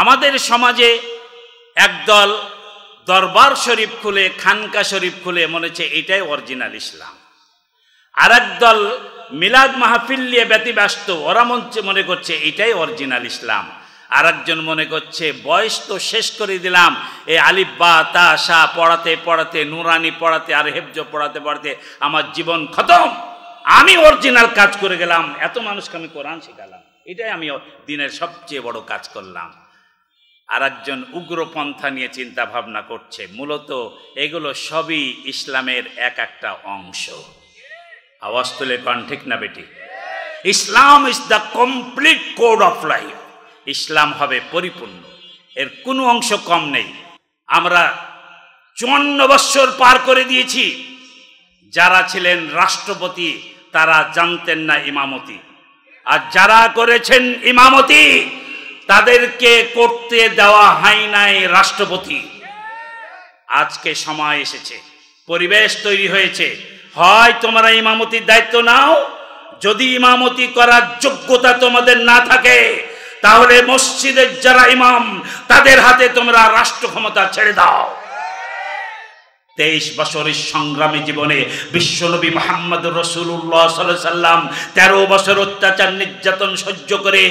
আমাদের সমাজে একদল দরবার শরীফ খুলে, খানকা শরীফ খুলে মনে হচ্ছে এটাই অরিজিনাল ইসলাম। আর একদল মিলাদ মাহফিল নিয়ে ব্যতিব্যস্ত, ওরা মনে করছে এটাই অরিজিনাল ইসলাম। আর একজন মনে করছে বয়স তো শেষ করে দিলাম, এই আলিফ বা তা সা পড়াতে পড়াতে, নুরানি পড়াতে আর হেফজ পড়াতে পড়াতে আমার জীবন খতম, আমি অরিজিনাল কাজ করে গেলাম, এত মানুষকে আমি কোরআন শেখালাম, এটাই আমি দিনের সবচেয়ে বড় কাজ করলাম। আর একজন উগ্রপন্থা নিয়ে চিন্তা ভাবনা করছে। মূলত এগুলো সবই ইসলামের এক একটা অংশ। আওয়াজ তুলে কোন ঠিক না বেটি? Islam is the complete code of life. ইসলাম হবে পরিপূর্ণ, এর কোনো অংশ কম নেই। আমরা 54 বৎসর পার করে দিয়েছি। যারা ছিলেন রাষ্ট্রপতি তারা জানতেন না ইমামতি, আর যারা করেছেন ইমামতি তাদেরকে করতে দেওয়া হয় নাই রাষ্ট্রপতি। আজকে সময় এসেছে, পরিবেশ তৈরি হয়েছে, হয় তোমরা ইমামতির দায়িত্ব নাও, যদি ইমামতি করার যোগ্যতা তোমাদের না থাকে তাহলে মসজিদের যারা ইমাম তাদের হাতে তোমরা রাষ্ট্র ক্ষমতা ছেড়ে দাও। 23 বছরের সংগ্রামী জীবনে বিশ্বনবী মুহাম্মদ রাসূলুল্লাহ সাল্লাল্লাহু আলাইহি সাল্লাম 13 বছর অত্যাচার নির্যাতন সহ্য করে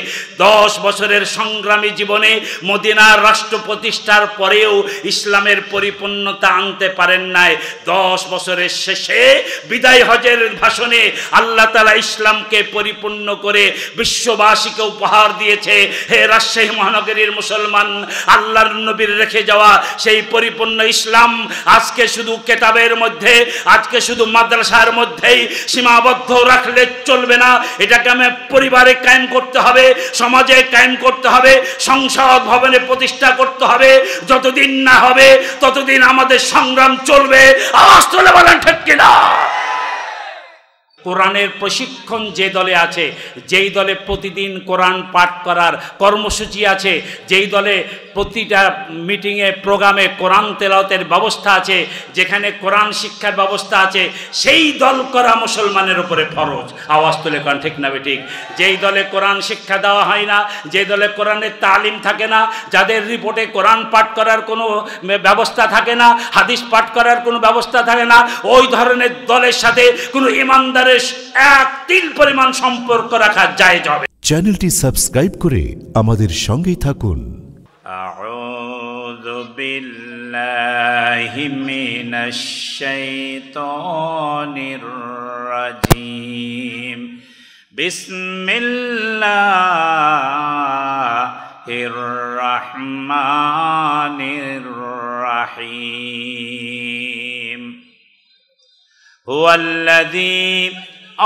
10 বছরের সংগ্রামী জীবনে মদিনার রাষ্ট্র প্রতিষ্ঠার পরেও ইসলামের পরিপূর্ণতা আনতে পারেন নাই। 10 বছরের শেষে বিদায় হজের ভাষণে আল্লাহ তাআলা ইসলামকে পরিপূর্ণ করে বিশ্ববাসীকে উপহার দিয়েছে। হে রাজশাহী মহানগরীর মুসলমান, আল্লাহর নবীর রেখে যাওয়া সেই পরিপূর্ণ ইসলাম আজকে শুধু কিতাবের মধ্যে, আজকে শুধু মাদ্রাসার মধ্যেই সীমাবদ্ধ রাখলে চলবে না। এটাকে আমি পরিবারে কায়েম করতে হবে, সমাজে কায়েম করতে হবে, সংসদ ভবনে প্রতিষ্ঠা করতে হবে। যতদিন না হবে ততদিন আমাদের সংগ্রাম চলবে। আওয়াজ তুলে বলেন ঠিক কিনা? কোরআনের প্রশিক্ষণ যে দলে আছে, যেই দলে প্রতিদিন কোরআন পাঠ করার কর্মসূচি আছে, যেই দলে প্রতিটা মিটিংয়ে প্রোগ্রামে কোরআন তেলাওয়াতের ব্যবস্থা আছে, যেখানে কোরআন শিক্ষার ব্যবস্থা আছে, সেই দল করা মুসলমানের উপরে ফরজ। আওয়াজ তুলে কোন ঠিক না বেঠিক? যেই দলে কোরআন শিক্ষা দেওয়া হয় না, যে দলে কোরআনের তালিম থাকে না, যাদের রিপোর্টে কোরআন পাঠ করার কোনো ব্যবস্থা থাকে না, হাদিস পাঠ করার কোনো ব্যবস্থা থাকে না, ওই ধরনের দলের সাথে কোনো ইমানদারের এক তিল পরিমাণ সম্পর্ক রাখা জায়েজ হবে। চ্যানেলটি সাবস্ক্রাইব করে আমাদের সঙ্গেই থাকুন। আউযু বিল্লাহি মিনাশ শাইতানির রাজীম। বিসমিল্লাহির রাহমানির রাহিম। হুয়াল্লাযী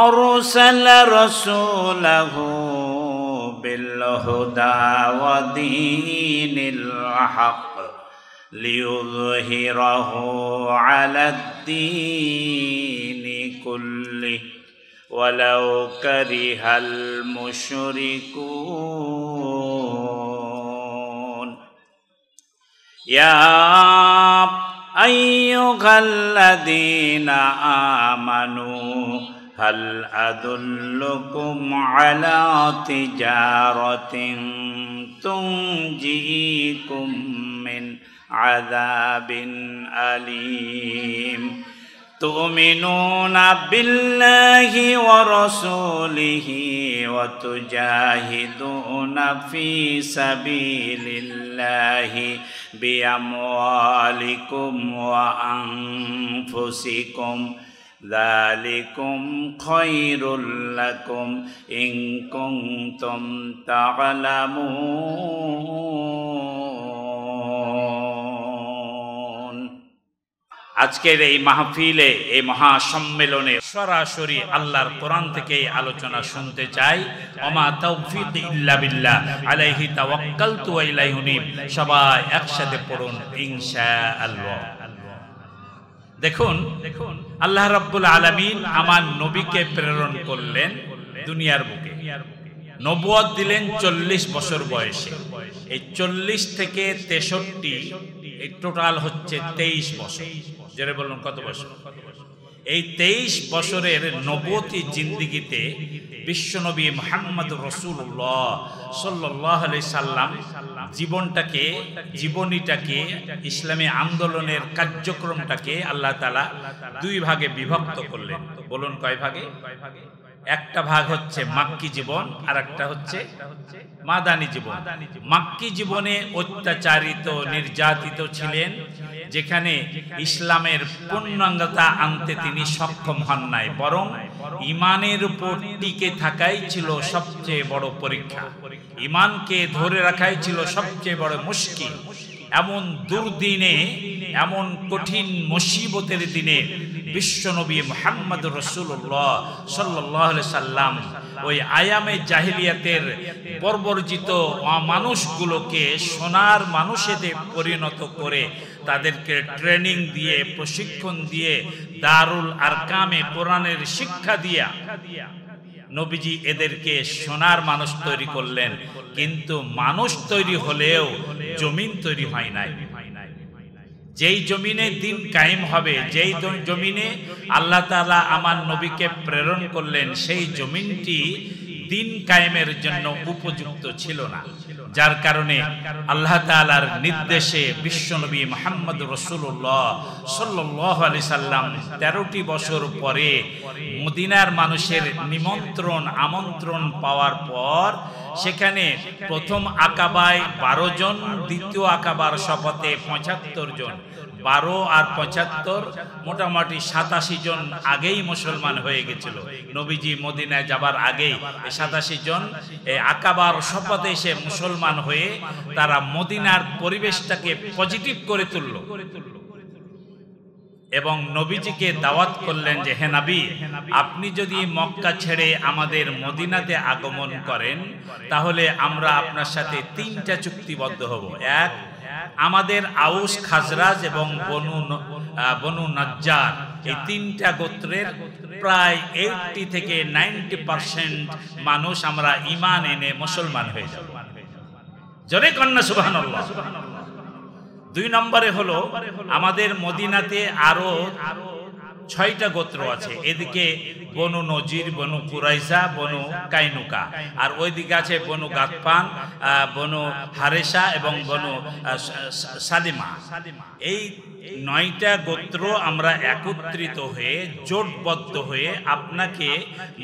আরসালা রাসূলাহু বিল হুদা ওয়া দীনিল হক লিইয়ুযহিরাহু আলাদ দীনি কুল্লিহি ওয়ালাউ কারিহাল মুশরিকুন। ইয়া আইয়ুহাল্লাযীনা আমানু হাল আদুল্লুকুম আলা তিজারাতিন তুনজিকুম মিন আযাবিন আলীম। তুমিনুনা বিল্লাহি ওয়া রাসূলিহি ওয়া তুজাহিদুনা ফি সাবিলিল্লাহি বিআমওয়ালিকুম ওয়া আনফুসিকুম যালিকুম খায়রুল লাকুম ইন কুনতুম তা'লামুন। আজকের এই মাহফিলে, এই মহাসম্মেলনে সরাসরি আল্লাহর কোরআন থেকে আলোচনা শুনতে চাই। ওমা তাওফীকি ইল্লা বিল্লাহ আলাইহি তাওয়াক্কালতু ওয়া ইলাইহি উনীব। সবাই একসাথে পড়ুন ইনশাআল্লাহ। দেখুন, আল্লাহ রাব্বুল আলামিন আমার নবীকে প্রেরণ করলেন দুনিয়ার বুকে। নবুয়ত দিলেন 40 বছর বয়সে। এই 40 থেকে 63 এই টোটাল হচ্ছে 23 বছর। জোরে বলুন কত বছর? এই 23 বছরের নবুয়তি জিন্দেগিতে বিশ্বনবী মুহাম্মদ রাসূলুল্লাহ সাল্লাল্লাহু আলাইহি সাল্লাম জীবনীটাকে ইসলামী আন্দোলনের কার্যক্রমটাকে আল্লাহ তাআলা দুই ভাগে বিভক্ত করলেন। বলুন কয় ভাগে? একটা ভাগ হচ্ছে মাক্কি জীবন, আর একটা হচ্ছে মাদানী জীবন। মাক্কি জীবনে অত্যাচারিত নির্যাতিত ছিলেন, যেখানে ইসলামের পূর্ণাঙ্গতা আনতে তিনি সক্ষম হন নাই, বরং ইমানের উপর টিকে থাকাই ছিল সবচেয়ে বড় পরীক্ষা, ইমানকে ধরে রাখাই ছিল সবচেয়ে বড় মুশকিল। এমন দুর্দিনে, এমন কঠিন মুসিবতের দিনে বিশ্বনবী মুহাম্মদ রাসূলুল্লাহ সাল্লাল্লাহু আলাইহি সাল্লাম ওই আয়ামে জাহিলিয়াতের বর্বরজিত মানুষগুলোকে সোনার মানুষেতে পরিণত করে তাদেরকে ট্রেনিং দিয়ে, প্রশিক্ষণ দিয়ে, দারুল আরকামে কোরআনের শিক্ষা দিয়া নবীজি এদেরকে সোনার মানুষ তৈরি করলেন। কিন্তু মানুষ তৈরি হলেও জমিন তৈরি হয় নাই। যেই জমিনে দিন কায়েম হবে, যেই জমিনে আল্লাহ তাআলা আমার নবীকে প্রেরণ করলেন, সেই জমিনটি দিন কায়েমের জন্য উপযুক্ত ছিল না। যার কারণে আল্লাহ তাআলার নির্দেশে বিশ্বনবী মুহাম্মদ রাসূলুল্লাহ সাল্লাল্লাহু আলাইহি সাল্লাম 13টি বছর পরে মদিনার মানুষের আমন্ত্রণ পাওয়ার পর সেখানে প্রথম আকাবায় 12 জন, দ্বিতীয় আকাবার শপথে 75 জন। 12 আর 75 মোটামুটি 87 জন আগেই মুসলমান হয়ে গেছিল। নবীজি মদিনায় যাবার আগেই 87 জন এই আকাবার শপথে এসে মুসলমান হয়ে তারা মদিনার পরিবেশটাকে পজিটিভ করে তুলল এবং নবীজিকে দাওয়াত করলেন যে, হে নবী, আপনি যদি মক্কা ছেড়ে আমাদের মদিনাতে আগমন করেন তাহলে আমরা আপনার সাথে 3টা চুক্তিবদ্ধ হব। এক, আমাদের আউস, খাজরাজ এবং বনু নাজ্জার, এই 3টা গোত্রের প্রায় 80 থেকে 90% মানুষ আমরা ঈমান এনে মুসলমান হয়ে যাব। জোরে কন্যা সুবহানাল্লাহ। 2 নম্বরে হলো আমাদের মদিনাতে আরো 6টা গোত্র আছে। এদিকে বনু নজির, বনু কুরাইজা, বনু কাইনুকা, আর ওইদিকে আছে বনু গাতফান, বনু হারেসা এবং বনু সালিমা। এই 9টা গোত্র আমরা একত্রিত হয়ে, জোটবদ্ধ হয়ে আপনাকে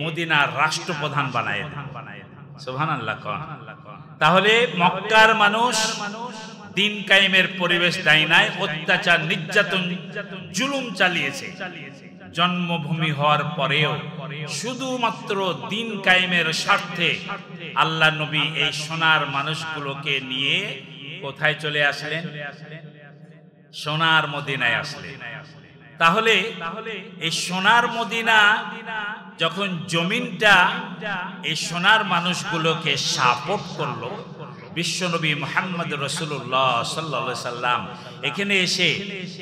মদিনার রাষ্ট্রপ্রধান বানায় দেব। সুবহানাল্লাহ। তাহলে মক্কার মানুষ দিন কায়েমের পরিবেশ দেয় নাই, অত্যাচার, নির্যাতন, জুলুম চালিয়েছে। জন্মভূমি হওয়ার পরেও শুধুমাত্র দিন কায়েমের স্বার্থে আল্লাহ নবী এই সোনার মানুষগুলোকে নিয়ে কোথায় চলে আসলেন? সোনার মদিনায় আসলেন। তাহলে এই সোনার মদিনা যখন জমিনটা এই সোনার মানুষগুলোকে সাপোর্ট করলো, বিশ্বনবী মুহাম্মদ রাসূলুল্লাহ সাল্লাল্লাহু আলাইহি সাল্লাম এখানে এসে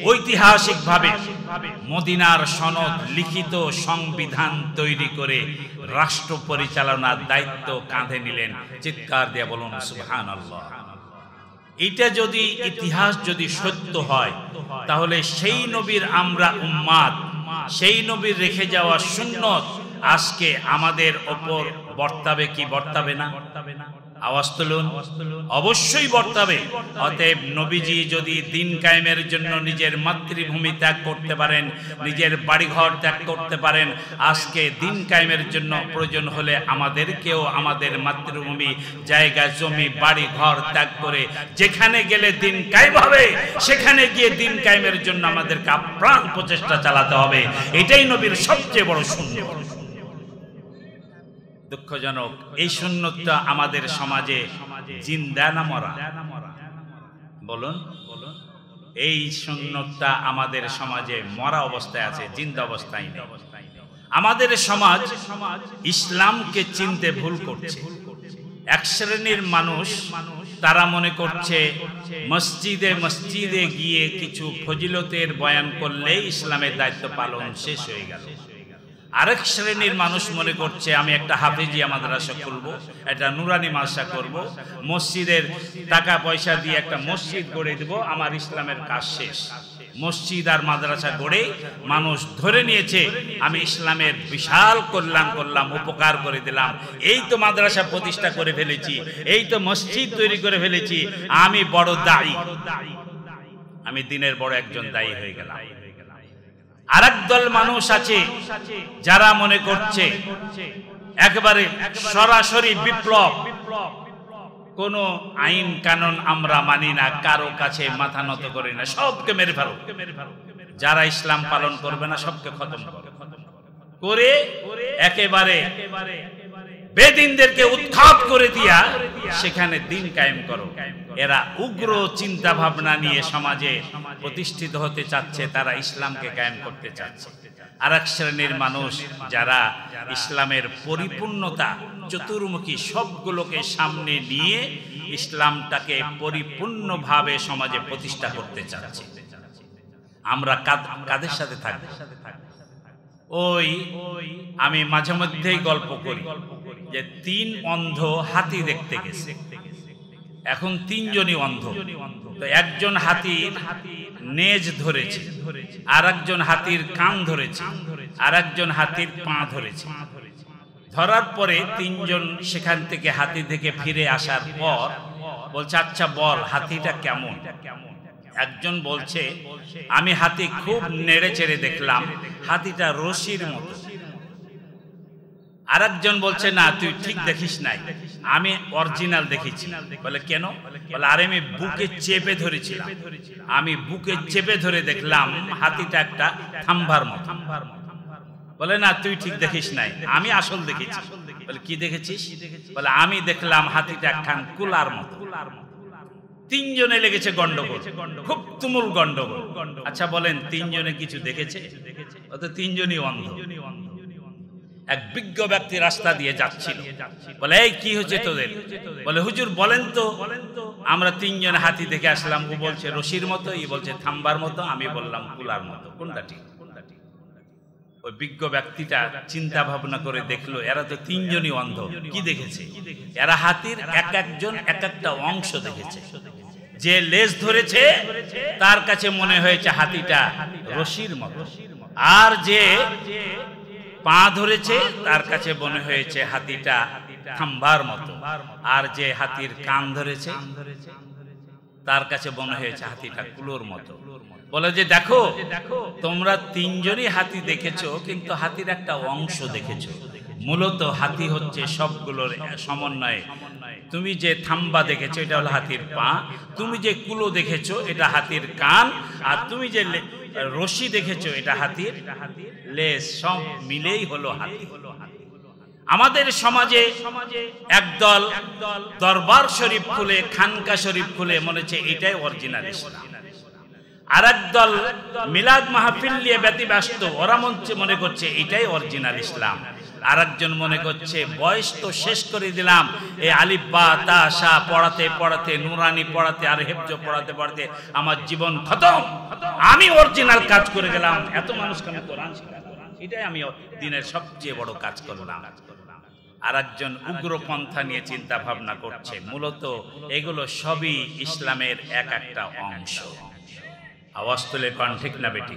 ঐতিহাসিকভাবে মদিনার সনদ, লিখিত সংবিধান তৈরি করে রাষ্ট্র পরিচালনার দায়িত্ব কাঁধে নিলেন। চিৎকার দিয়ে বলুন সুবহানাল্লাহ। এটা যদি ইতিহাস যদি সত্য হয় তাহলে সেই নবীর আমরা উম্মাত, সেই নবীর রেখে যাওয়া সুন্নত আজকে আমাদের ওপর বর্তাবে কি বর্তাবে না? আওয়াজ তুলুন। অবশ্যই বর্তাবে। অতএব নবীজি যদি দিন কায়েমের জন্য নিজের মাতৃভূমি ত্যাগ করতে পারেন, নিজের বাড়িঘর ত্যাগ করতে পারেন, আজকে দিন কায়েমের জন্য প্রয়োজন হলে আমাদেরকেও আমাদের মাতৃভূমি, জায়গা, জমি, বাড়ি ঘর ত্যাগ করে যেখানে গেলে দিন কায়েম হবে সেখানে গিয়ে দিন কায়েমের জন্য আমাদেরকে আপ্রাণ প্রচেষ্টা চালাতে হবে। এটাই নবীর সবচেয়ে বড় সুন্নত। দুঃখজনক, এই সুন্নতটা আমাদের সমাজে জিন্দা না মরা? বলুন। এই সুন্নতটা আমাদের সমাজে মরা অবস্থায় আছে, জিন্দা অবস্থায় নেই। আমাদের সমাজ ইসলামকে চিনতে ভুল করছে। এক শ্রেণীর মানুষ তারা মনে করছে মসজিদে মসজিদে গিয়ে কিছু ফজিলতের বয়ান করলেই ইসলামের দায়িত্ব পালন শেষ হয়ে গেল। আরেক শ্রেণীর মানুষ মনে করছে আমি একটা হাফেজিয়া মাদ্রাসা খুলবো, একটা নুরানি মাদ্রাসা করব, মসজিদের টাকা পয়সা দিয়ে একটা মসজিদ গড়ে দেব, আমার ইসলামের কাজ শেষ। মসজিদ আর মাদ্রাসা গড়ে মানুষ ধরে নিয়েছে আমি ইসলামের বিশাল কল্যাণ করলাম, উপকার করে দিলাম, এই তো মাদ্রাসা প্রতিষ্ঠা করে ফেলেছি, এই তো মসজিদ তৈরি করে ফেলেছি, আমি বড় দায়ী, আমি দিনের বড় একজন দায়ী হয়ে গেলাম। আরেক দল মানুষ আছে যারা মনে করছে একেবারে সরাসরি বিপ্লব, কোন আইন কানুন আমরা মানি না, কারো কাছে মাথা নত করি না, সবকে মেরে ফেলো, যারা ইসলাম পালন করবে না সবকে খতম করে একেবারে বেদিনদেরকে উৎখাত করে দিয়া সেখানে দিন কায়েম করো। এরা উগ্র চিন্তা ভাবনা নিয়ে সমাজে প্রতিষ্ঠিত হতে চাচ্ছে, তারা ইসলামকে কায়েম করতে চাচ্ছে। আর এক শ্রেণীর মানুষ যারা ইসলামের পরিপূর্ণতা চতুর্মুখী সবগুলোকে সামনে নিয়ে ইসলামটাকে পরিপূর্ণভাবে সমাজে প্রতিষ্ঠা করতে চাচ্ছে। আমরা কাদের সাথে থাকবো? ওই আমি মাঝে মধ্যেই গল্প করি যে 3 অন্ধ হাতি দেখতে গেছে, এখন 3 জনই অন্ধ। তো একজন হাতির নেজ ধরেছে, আর একজন হাতির কান ধরেছে, আর একজন হাতির পা ধরেছে। ধরার পরে 3 জন সেখান থেকে হাতি থেকে ফিরে আসার পর বলছে আচ্ছা বল হাতিটা কেমন? একজন বলছে আমি হাতি খুব নেড়ে চেড়ে দেখলাম, হাতিটা রশির মতো। আরেকজন বলছে না তুই ঠিক দেখিস নাই, আমি অরিজিনাল দেখেছি। বলে কেন? বলে আরে আমি বুকে চেপে ধরেছিলাম, আমি বুকে চেপে ধরে দেখলাম হাতিটা একটা থাম্বার মতো। বলে না তুই ঠিক দেখিস নাই, আমি আসল দেখেছি। বলে কি দেখেছিস? বলে আমি দেখলাম হাতিটা একখান কুলার মতো। 3 জনে লেগেছে গন্ডগোল, খুব তুমুল গন্ডগোল। আচ্ছা বলেন 3 জনে কিছু দেখেছে? ও তো 3 জনই অন্ধ। এক বিজ্ঞ ব্যক্তি রাস্তা দিয়ে যাচ্ছিল, বলে এই কি হচ্ছে তোদের? বলে হুজুর বলেন তো, আমরা 3 জন হাতি দেখে আসলাম। ও বলছে রশির মতো, ই বলছে থাম্বার মতো, আমি বললাম কুলার মতো, কোনটা ঠিক? ওই বিজ্ঞ ব্যক্তিটা চিন্তা ভাবনা করে দেখলো এরা তো 3 জনই অন্ধ, কি দেখেছে? এরা হাতির একজন এক একটা অংশ দেখেছে। যে লেজ ধরেছে তার কাছে মনে হয়েছে হাতিটা রশির মতো, আর যে পা ধরেছে তার কাছে মনে হয়েছে হাতিটা থাম্বার মতো, আর যে হাতির কান ধরেছে তার কাছে মনে হয়েছে হাতিটা কুলোর মতো। বলে যে দেখো তোমরা 3 জনই হাতি দেখেছো, কিন্তু হাতির একটা অংশ দেখেছো। মূলত হাতি হচ্ছে সবগুলোর সমন্বয়ে। তুমি যে থাম্বা দেখেছো এটা হলো হাতির পা, তুমি যে কুলো দেখেছো এটা হাতির কান, আর তুমি যে রশি দেখেছো এটা হাতির লেজ, সব মিলেই হলো হাতি। আমাদের সমাজে একদল দরবার শরীফ খুলে, খানকা শরীফ খুলে মনে হচ্ছে এটাই অরিজিনাল ইসলাম। আর একদল মিলাদ মাহফিল নিয়ে ব্যতিব্যস্ত, ওরা মনে করছে এটাই অরিজিনাল ইসলাম। আর একজন মনে করছে বয়স তো শেষ করে দিলাম, এই আলিফ বা তা সা পড়াতে পড়াতে, নুরানি পড়াতে আর হেফজ পড়াতে পড়াতে আমার জীবন খতম, আমি অরিজিনাল কাজ করে গেলাম, এত মানুষকে আমি কোরআন শিখাবো, এটাই আমি দিনের সবচেয়ে বড় কাজ করলাম। আর একজন উগ্রপন্থা নিয়ে চিন্তা ভাবনা করছে, মূলত এগুলো সবই ইসলামের এক একটা অংশ। আওয়াজ তুলে কোন ঠিক না বেটি?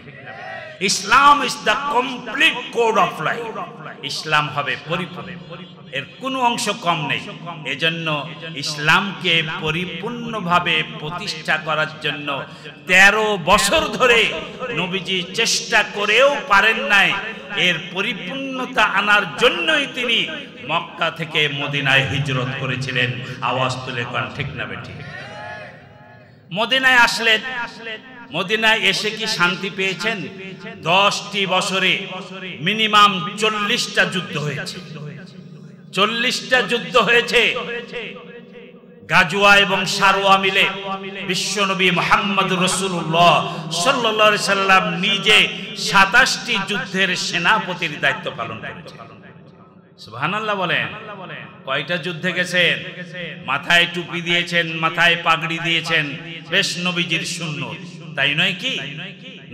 Islam is the complete code of life. ইসলাম হবে পরিপূর্ণ, এর কোনো অংশ কম নেই। এজন্য ইসলামকে পরিপূর্ণভাবে প্রতিষ্ঠা করার জন্য 13 বছর ধরে নবীজি চেষ্টা করেও পারেন নাই। এর পরিপূর্ণতা আনার জন্যই তিনি মক্কা থেকে মদিনায় হিজরত করেছিলেন। আওয়াজ তুলে কোন ঠিক না বেটি? মদিনায় আসলেন, মদিনায় এসে কি শান্তি পেয়েছেন? 10টি বছরে মিনিমাম 40টা যুদ্ধ হয়েছে। 40টা যুদ্ধ হয়েছে। গাজওয়া এবং সারওয়া মিলে বিশ্বনবী মুহাম্মদুর রাসূলুল্লাহ সাল্লাল্লাহু আলাইহি সাল্লাম নিজে 27টি যুদ্ধের সেনাপতির দায়িত্ব পালন করেছেন। সুবহানাল্লাহ বলেন। কয়টা যুদ্ধে গেছেন? মাথায় টুপি দিয়েছেন, মাথায় পাগড়ি দিয়েছেন, বেশ নবীজির সুন্নত, তাই নয় কি?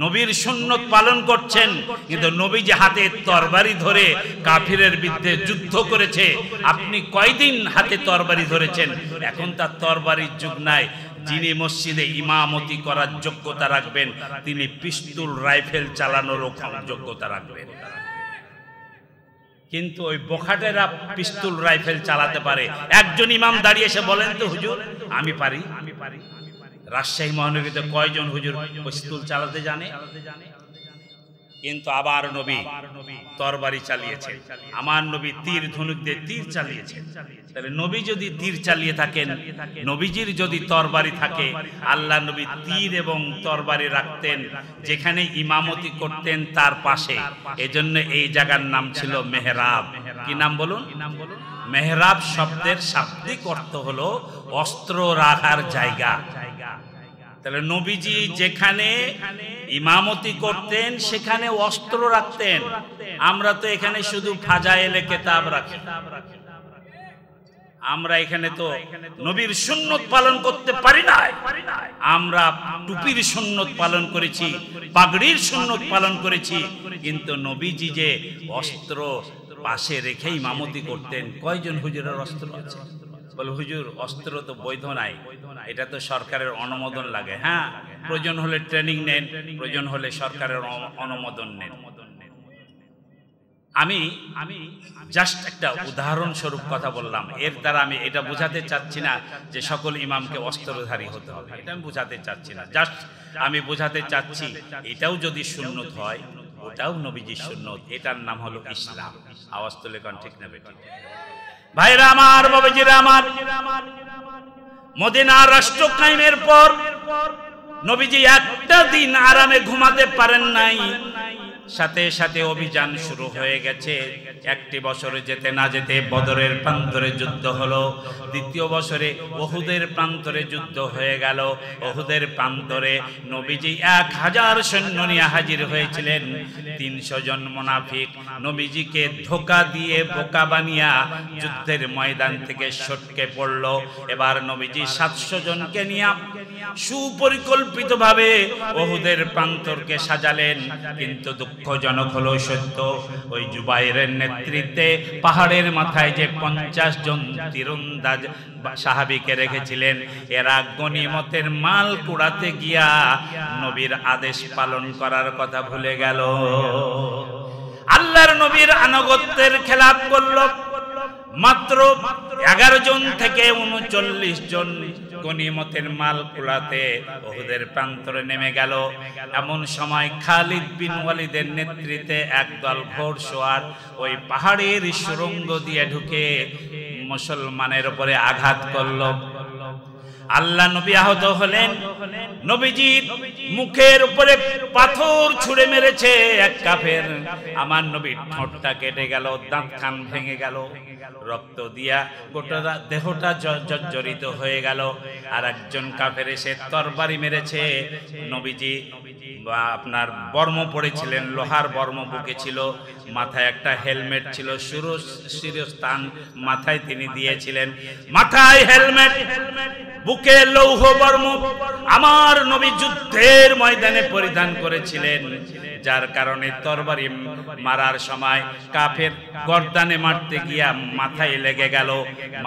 নবীর সুন্নত পালন করছেন, কিন্তু নবীজি হাতে তরবারি ধরে কাফিরের বিরুদ্ধে যুদ্ধ করেছে। আপনি কয়দিন হাতে তরবারি ধরেছেন? এখন তার তরবারির যুগ নাই, যিনি মসজিদে ইমামতি করার যোগ্যতা রাখবেন তিনি পিস্তল রাইফেল চালানোরও যোগ্যতা রাখবেন। কিন্তু ওই বোখাটেরা পিস্তল রাইফেল চালাতে পারে। একজন ইমাম দাঁড়িয়ে এসে বলেন তো হুজুর আমি পারি। রাজশাহী মহানগরীতে কয়জন হুজুর পিস্তল চালাতে জানে? কিন্তু আবার নবী তরবারি চালিয়েছেন, আমার নবী তীর ধনুক দিয়ে তীর চালিয়েছেন। তাহলে নবী যদি তীর চালিয়ে থাকেন, নবীজির যদি তরবারি থাকে, আল্লাহ নবী তীর এবং তরবারি রাখতেন যেখানে ইমামতি করতেন তার পাশে। এজন্য এই জায়গার নাম ছিল মেহরাব। কি নাম বলুন? মেহরাব শব্দের শাব্দিক অর্থ হলো অস্ত্র রাখার জায়গা। তাহলে নবীজি যেখানে ইমামতি করতেন সেখানে অস্ত্র রাখতেন। আমরা তো এখানে শুধু ফাজাইলে কিতাব রাখি। আমরা এখানে তো নবীর সুন্নত পালন করতে পারি না। আমরা টুপির সুন্নত পালন করেছি, পাগড়ির সুন্নত পালন করেছি, কিন্তু নবীজি যে অস্ত্র পাশে রেখে ইমামতি করতেন। কয়জন হুজুরের অস্ত্র আছে? বলে হুজুর অস্ত্র তো বৈধ নাই, এটা তো সরকারের অনুমোদন লাগে। হ্যাঁ, প্রয়োজন হলে ট্রেনিং নেন, প্রয়োজন হলে সরকারের অনুমোদন নেন। আমি জাস্ট একটা উদাহরণস্বরূপ কথা বললাম। এর দ্বারা আমি এটা বোঝাতে চাচ্ছি না যে সকল ইমামকে অস্ত্রধারী হতে হবে, এটা আমি বোঝাতে চাচ্ছি না। জাস্ট আমি বোঝাতে চাচ্ছি এটাও যদি সুন্নত হয়, ওটাও নবীজির সুন্নত। এটার নাম হলো ইসলাম। আওয়াজ তুলে কোন ঠিক না বেটি? ভাইরা আমার, বাবাজিরা আমার, মদিনার রাষ্ট্র কায়েমের পর নবীজি একটা দিন আরামে ঘুমাতে পারেন নাই। সাথে সাথে অভিযান শুরু হয়ে গেছে। একটি বছরে যেতে না যেতে বদরের প্রান্তরে যুদ্ধ হলো, দ্বিতীয় বছরে ওহুদের প্রান্তরে যুদ্ধ হয়ে গেল। ওহুদের প্রান্তরে নবীজি 1000 সৈন্য নিয়ে হাজির হয়েছিলেন। 300 জন মুনাফিক নবীজিকে ধোঁকা দিয়ে বোকা বানিয়া যুদ্ধের ময়দান থেকে সটকে পড়ল। এবার নবীজি 700 জনকে নিয়ে সুপরিকল্পিতভাবে ওহুদের প্রান্তরকে সাজালেন। কিন্তু দুঃখজনক হলো সত্য, ওই জুবাইরের নেতৃত্বে পাহাড়ের মাথায় যে 50 জন তীরন্দাজ সাহাবীকে রেখেছিলেন, এরা গনিমতের মাল কুড়াতে গিয়া নবীর আদেশ পালন করার কথা ভুলে গেল। আল্লাহর নবীর আনুগত্যের খেলাপ করল। মাত্র 11 জন থেকে 39 জন গনিমতের মাল কুড়াতে ওহুদের প্রান্তরে নেমে গেল। এমন সময় খালিদ বিন ওয়ালিদের নেতৃত্বে একদল ঘোড়সওয়ার ওই পাহাড়ের সুড়ঙ্গ দিয়ে ঢুকে মুসলমানের উপরে আঘাত করল। আল্লাহ নবী আহত হলেন। নবীজি মুখের উপরে পাথর ছুঁড়ে মেরেছে এক কাফের। আমার নবীর ঠোঁটটা কেটে গেল, দাঁত খান ভেঙে গেল, রক্ত দিয়া গোটা দেহটা জর্জরিত হয়ে গেল। আর একজন কাফের এসে তরবারি মেরেছে। নবীজি আপনার বর্ম পড়েছিলেন, লোহার বর্ম বুকে ছিল, মাথায় একটা হেলমেট ছিল, শিরস্থান মাথায় তিনি দিয়েছিলেন। মাথায় হেলমেট, বুকে লৌহ বর্ম আমার নবী যুদ্ধের ময়দানে পরিধান করেছিলেন, যার কারণে তরবারি মারার সময় কাফের গর্দানে মারতে গিয়া মাথায় লেগে গেল।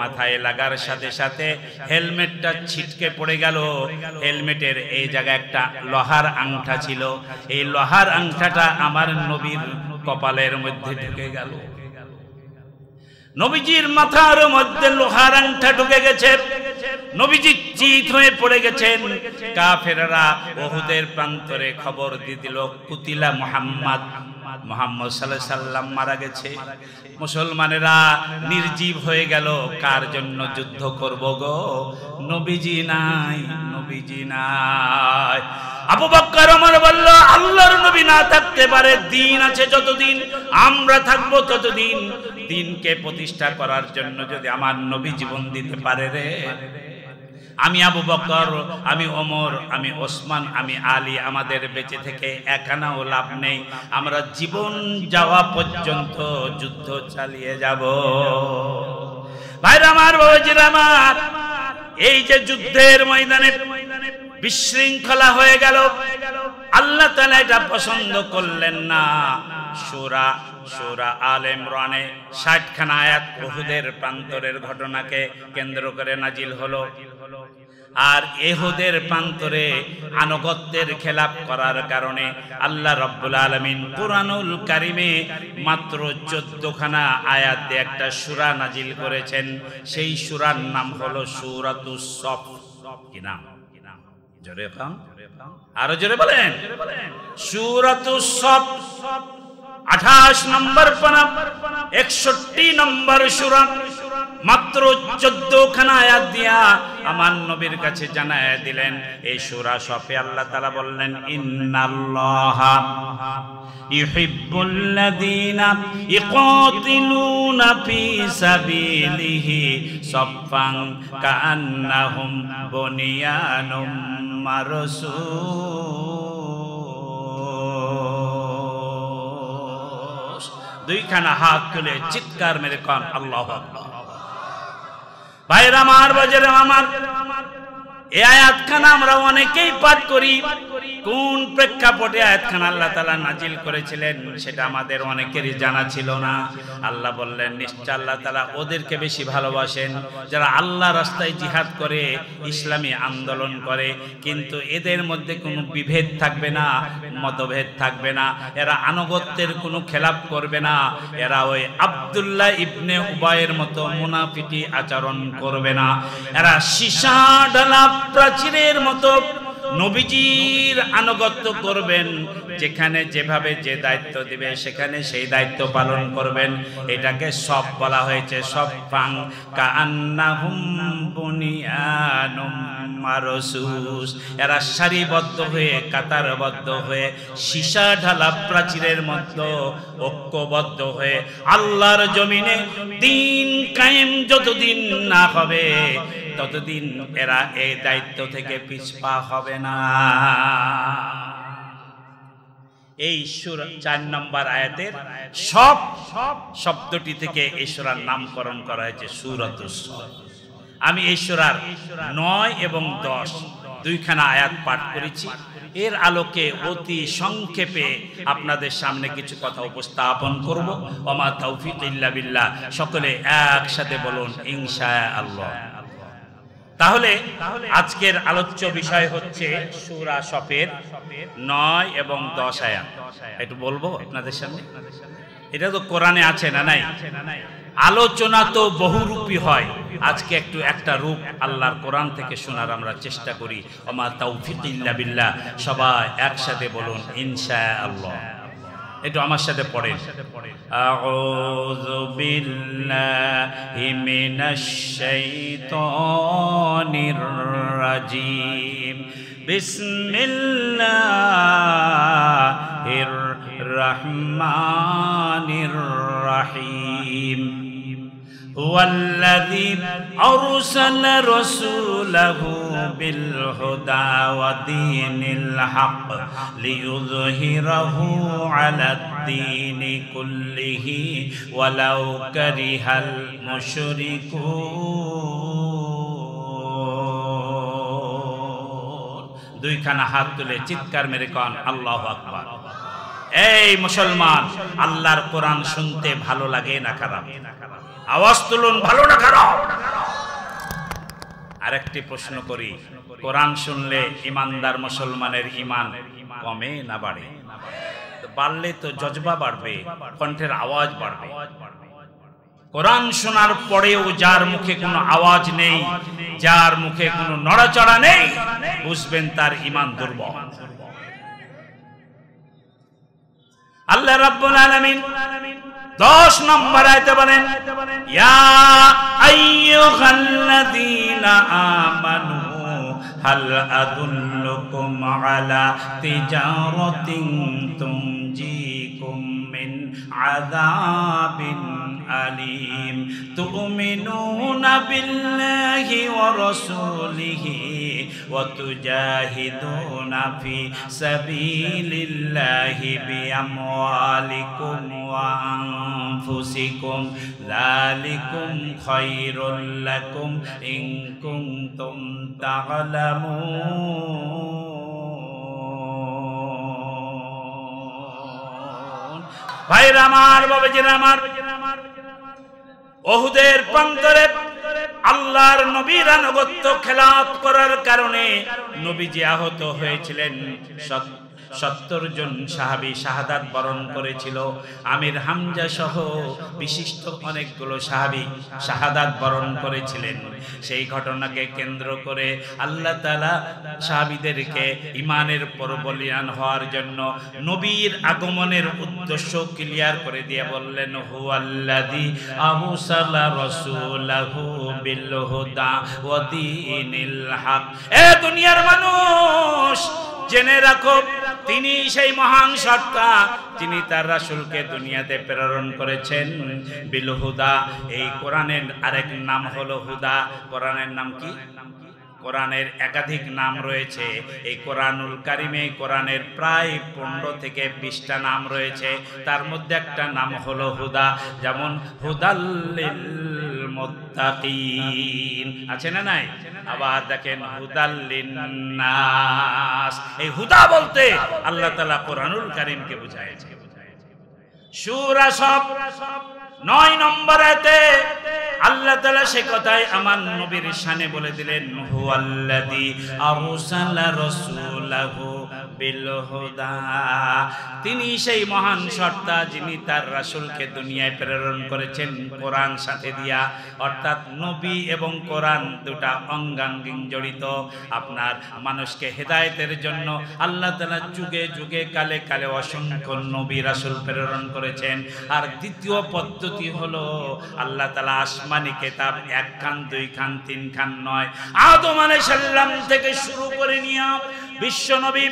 মাথায় লাগার সাথে সাথে হেলমেটটা ছিটকে পড়ে গেল। হেলমেটের এই জায়গায় একটা লোহার আংটা ছিল, এই লোহার আংটাটা আমার নবীর কপালের মধ্যে ঢুকে গেল। নবীজির মাথার মধ্যে লোহার আংটা ঢুকে গেছে। নবীজি চিত হয়ে পড়ে গেছেন। কাফেররা ওহুদের প্রান্তরে খবর দিয়ে দিল কুতিলা মুহাম্মদ, মুহাম্মদ সাল্লাল্লাহু আলাইহি সাল্লাম মারা গেছে। মুসলমানেরা নির্জীব হয়ে গেল। কার জন্য যুদ্ধ করব গো? নবীজি নাই, নবীজি নাই। আবু বকর ওমর বলল, আল্লাহর নবী না থাকতে পারে, দিন আছে যতদিন, আমরা থাকবো ততদিন। দিনকে প্রতিষ্ঠা করার জন্য যদি আমার নবী জীবন দিতে পারে রে, আমি আবু বকর, আমি ওমর, আমি ওসমান, আমি আলী, আমাদের বেঁচে থেকে একানাও লাভ নেই। আমরা জীবন যাওয়া পর্যন্ত যুদ্ধ চালিয়ে যাব। ভাইরা আমার, বাবাজিরা আমার, এই যে যুদ্ধের ময়দানে বিশৃঙ্খলা হয়ে গেল, আল্লাহ তাআলা এটা পছন্দ করলেন না। সূরা আলে ইমরানে 60 খানা আয়াত ওহুদের প্রান্তরের ঘটনাকে কেন্দ্র করে নাজিল হলো। আর এহুদের প্রান্তরে আনুগত্যের খেলাপ করার কারণে আল্লাহ রাব্বুল আলামিন কুরআনুল কারীমে মাত্র 14খানা আয়াত দিয়ে একটা সূরা নাজিল করেছেন। সেই সূরার নাম হলো সূরাতুস সফ। কি নাম? জোরে কাম, আরো জোরে বলেন। সূরাতুস সফ 28 নম্বর পারা 61 নম্বর সূরা, মাত্র 14খানা আয়াত দিয়া আমার নবীর কাছে জানায় দিলেন। এই সূরা সফে আল্লাহ তাআলা বললেন, ইন্নাল্লাহা ইউহিব্বুল্লাযীনা ইকাতিলুনা ফী সাবিলিহি সাফফান কাআন্নাহুম বুনিয়ানুম মারসুস। দুইখানা হাত তুলে চিৎকার মেরে কোন আল্লাহু আকবার। ভাইরা আমার, বাজারে আমার, এই আয়াতখানা আমরা অনেকেই পাঠ করি। কোন প্রেক্ষাপটে আয়াতখানা আল্লাহ তাআলা নাজিল করেছিলেন সেটা আমাদের অনেকেরই জানা ছিল না। আল্লাহ বললেন, নিশ্চয় আল্লাহ তাআলা ওদেরকে বেশি ভালোবাসেন যারা আল্লাহ রাস্তায় জিহাদ করে, ইসলামী আন্দোলন করে, কিন্তু এদের মধ্যে কোনো বিভেদ থাকবে না, মতভেদ থাকবে না, এরা আনুগত্যের কোনো খেলাপ করবে না, এরা ওই আব্দুল্লাহ ইবনে উবাইয়ের মতো মুনাফিকি আচরণ করবে না, এরা সীসা ঢালা প্রাচীরের মতো নবীজির আনুগত্য করবেন। যেখানে যেভাবে যে দায়িত্ব দিবে সেখানে সেই দায়িত্ব পালন করবেন। এটাকে সব বলা হয়েছে, সব ফাং কাআন্নাহুম বুনিয়ানুম মারসুস। এরা সারিবদ্ধ হয়ে, কাতারবদ্ধ হয়ে, সীসা ঢালা প্রাচীরের মতো ঐক্যবদ্ধ হয়ে আল্লাহর জমিনে দ্বীন কায়েম যতদিন না হবে ততদিন এরা এই দায়িত্ব থেকে পিছপা হবে না। এই সূরা 4 নম্বর আয়াতের সব শব্দটি থেকে এই সূরার নামকরণ করা হয়েছে সূরাতুস সফ। আমি এই সূরার 9 এবং 10 দুইখানা আয়াত পাঠ করেছি। এর আলোকে অতি সংক্ষেপে আপনাদের সামনে কিছু কথা উপস্থাপন করব। ওমা তাওফীক ইল্লা বিল্লাহ। সকলে একসাথে বলুন ইনশাআল্লাহ। তাহলে আজকের আলোচ্য বিষয় হচ্ছে সূরা সফের 9 এবং 10 আয়াত। একটু বলবো আপনাদের সামনে। এটা তো কোরআনে আছে না নাই? আলোচনা তো বহুরূপী হয়। আজকে একটু একটা রূপ আল্লাহর কোরআন থেকে শোনার আমরা চেষ্টা করি। ওমা তাওফীক ইল্লা বিল্লাহ। সবাই একসাথে বলুন ইনশাআল্লাহ। একটু আমার সাথে পড়েন। আউযু বিল্লাহি মিনাশ শাইতানির রাজীম। বিসমিল্লাহির রহমানির রহিম। হুয়াল্লাযী আরসালা রাসূলাহু বিল হুদা ওয়া দীনিল হক লিইয়ুযহিরাহু আলাদ-দীনি কুল্লিহি ওয়ালাউ কারিহাল মুশরিকুন। দুইখানা হাত তুলে চিৎকার মেরে কোন আল্লাহু আকবার। এই মুসলমান, আল্লাহর কোরআন শুনতে ভালো লাগে না খারাপ? আওয়াজ তুলুন, ভালো না খারাপ? আরেকটি প্রশ্ন করি, কোরআন শুনলে ইমানদার মুসলমানের ঈমান কমে না বাড়ে? বাড়লে তো জজবা বাড়বে, কণ্ঠের আওয়াজ বাড়বে। কোরআন শোনার পরেও যার মুখে কোনো আওয়াজ নেই, যার মুখে কোনো নড়াচড়া নেই, বুঝবেন তার ঈমান দুর্বল। আল্লাহ রাব্বুল আলামিন 10 নম্বর আয়াতে বলেন, ইয়া আইয়ুহাল্লাযীনা আমানু হাল আদুল্লুকুম আলা তিজারাতিন তুনজিকুম মিন আযাবিন আলীম তুমিনুনা বিল্লাহি ওয়া রাসূলিহি ওয়া তুজাহিদুনা ফি সাবিলিল্লাহি বিআমওয়ালিকুম ওয়া আনফুসিকুম যালিকুম খায়রুল লাকুম ইন কুনতুম তা'লামুন। ভাইরা আমার, বাবাজিরা আমার, উহুদের প্রান্তরে আল্লাহর নবীর আনুগত্য খেলাফ করার কারণে নবীজি আহত হয়েছিলেন। 70 জন সাহাবী শাহাদাত বরণ করেছিল। আমির হামজা সহ বিশিষ্ট অনেকগুলো সাহাবী শাহাদাত বরণ করেছিলেন। সেই ঘটনাকে কেন্দ্র করে আল্লাহ তাআলা সাহাবীদেরকে ঈমানের পর বলিয়ান হওয়ার জন্য নবীর আগমনের উদ্দেশ্য ক্লিয়ার করে দিয়ে বললেন, হুয়াল্লাযী আরসালা রাসূলাহু বিল হুদা ওয়া দীনিল হক। এ দুনিয়ার মানুষ, জেনে রাখো, তিনি সেই মহান সত্তা যিনি তার রাসূলকে দুনিয়াতে প্রেরণ করেছেন বিল হুদা। এই কোরআনের আরেক নাম হলো হুদা। কোরআনের নাম কি? কোরআনের একাধিক নাম রয়েছে। এই কোরআনুল কারিমে কোরআনের প্রায় 15 থেকে 20টা নাম রয়েছে। তার মধ্যে একটা নাম হলো হুদা। যেমন হুদাল্লিল মুত্তাকিন আছে না নাই? আবার দেখেন হুদাল্লিন নাস। এই হুদা বলতে আল্লাহ তাআলা কোরআনুল কারিমকে বুঝাইছে। সূরা সব 9 নম্বর আয়াতে আল্লাহ তাআলা সে কথাই আমার নবীর শানে বলে দিলেন, হুয়াল্লাযী আরসালা রাসূলাহু বিল হুদা। তিনি সেই মহান সত্তা যিনি তার রাসূলকে দুনিয়ায় প্রেরণ করেছেন কোরআন সাথে দিয়া। অর্থাৎ নবী এবং কোরআন দুটা অঙ্গাঙ্গিক জড়িত। আপনার মানুষকে হেদায়েতের জন্য আল্লাহ তাআলা যুগে যুগে কালে কালে অসংখ্য নবী রাসূল প্রেরণ করেছেন। আর দ্বিতীয় পদ্ধতি হলো আল্লাহ তাআলা আসমানি কিতাব 1 খান 2 খান 3 খান নয়, আদম আলাইহিস সালাম থেকে শুরু করে নিয়ে বিশ্ব নবী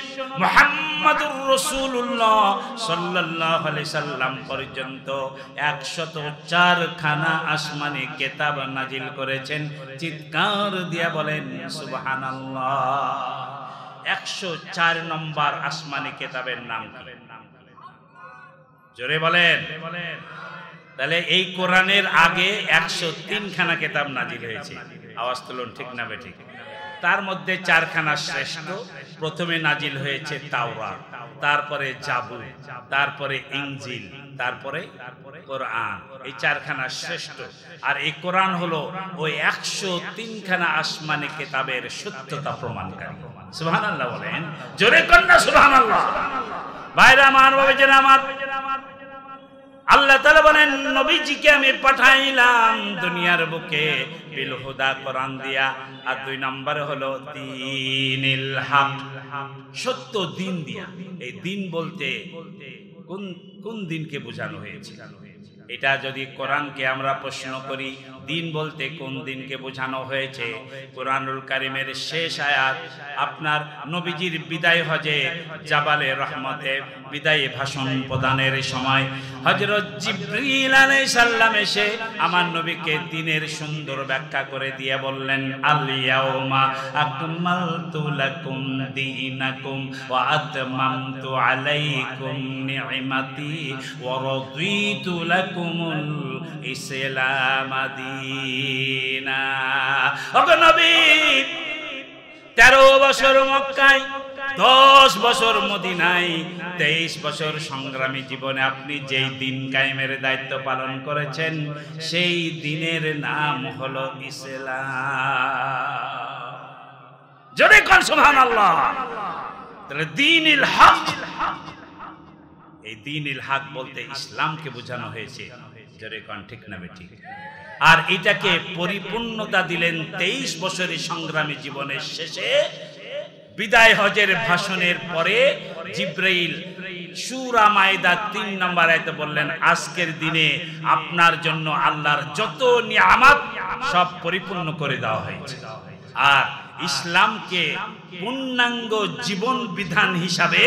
মুহাম্মাদুর রাসূলুল্লাহ সাল্লাল্লাহু আলাইহি সাল্লাম পর্যন্ত 104 খানা আসমানি কিতাব নাজিল করেছেন। চিৎকার দিয়া বলেন সুবহানাল্লাহ। 104 নম্বর আসমানি কিতাবের নাম কি? জোরে বলেন। তাহলে এই কোরআনের আগে 103 খানা কিতাব নাজিল হয়েছে। আওয়াজ তুলুন, ঠিক না বেঠিক? তার মধ্যে 4 খানা শ্রেষ্ঠ। প্রথমে নাজিল হয়েছে তাওরাত, তারপরে জাবুর, তারপরে ইনজিল, তারপরে কোরআন। এই 4 খানা শ্রেষ্ঠ। আর এই কোরআন হলো ওই 103 খানা আসমানি কিতাবের সত্যতা প্রমাণকারী। সুবহানাল্লাহ বলেন, জোরে কন্যা সুবহানাল্লাহ। ভাইরা আমার, বাবাজিরা আমার, আল্লাহ তাআলা বলেন নবীজিকে আমি পাঠাইলাম দুনিয়ার বুকে বিল হুদা, কোরআন দিয়া। আর 2 নম্বরে হলো দীনিল হক, সত্য দিন দিয়া। এই দিন বলতে কোন দিনকে বোঝানো হয়েছে? এটা যদি কোরআনকে আমরা প্রশ্ন করি, দিন বলতে কোন দিনকে বোঝানো হয়েছে? কোরআনুল কারিমের শেষ আয়াত আপনার নবীজির বিদায় হজে জাবালে রহমতে বিদায় ভাষণ প্রদানের সময় হযরত জিবরিল আলাইহিস সালাম এসে আমার নবীকে দিনের সুন্দর ব্যাখ্যা করে দিয়ে বললেন, আল ইয়াউমা আকমালতু লাকুম দীনাকুম ওয়া আতমামতু আলাইকুম নি'মাতি ওয়া রাদিতু লাকুমুল ইসলাম দিনা। ওগো নবী, 13 বছর মক্কায়, 10 বছর মদিনায়, 23 বছর সংগ্রামী জীবনে আপনি যেই দিন কায়েমের দায়িত্ব পালন করেছেন, সেই দিনের নাম হলো ইসলাম। জোরে কোন সুবহানাল্লাহ। তাহলে দীনুল হক, এই দীনুল হক বলতে ইসলামকে বোঝানো হয়েছে। জোরে কোন ঠিক না বেঠিক? আর এটাকে পরিপূর্ণতা দিলেন 23 বছরের সংগ্রামী জীবনের শেষে বিদায় হজের ভাষণের পরে জিবরাইল সূরা মাইদা 3 নম্বর আয়াতে বললেন, আজকের দিনে আপনার জন্য আল্লাহর যত নিয়ামত সব পরিপূর্ণ করে দেওয়া হয়েছে। আর ইসলামকে পূর্ণাঙ্গ জীবন বিধান হিসাবে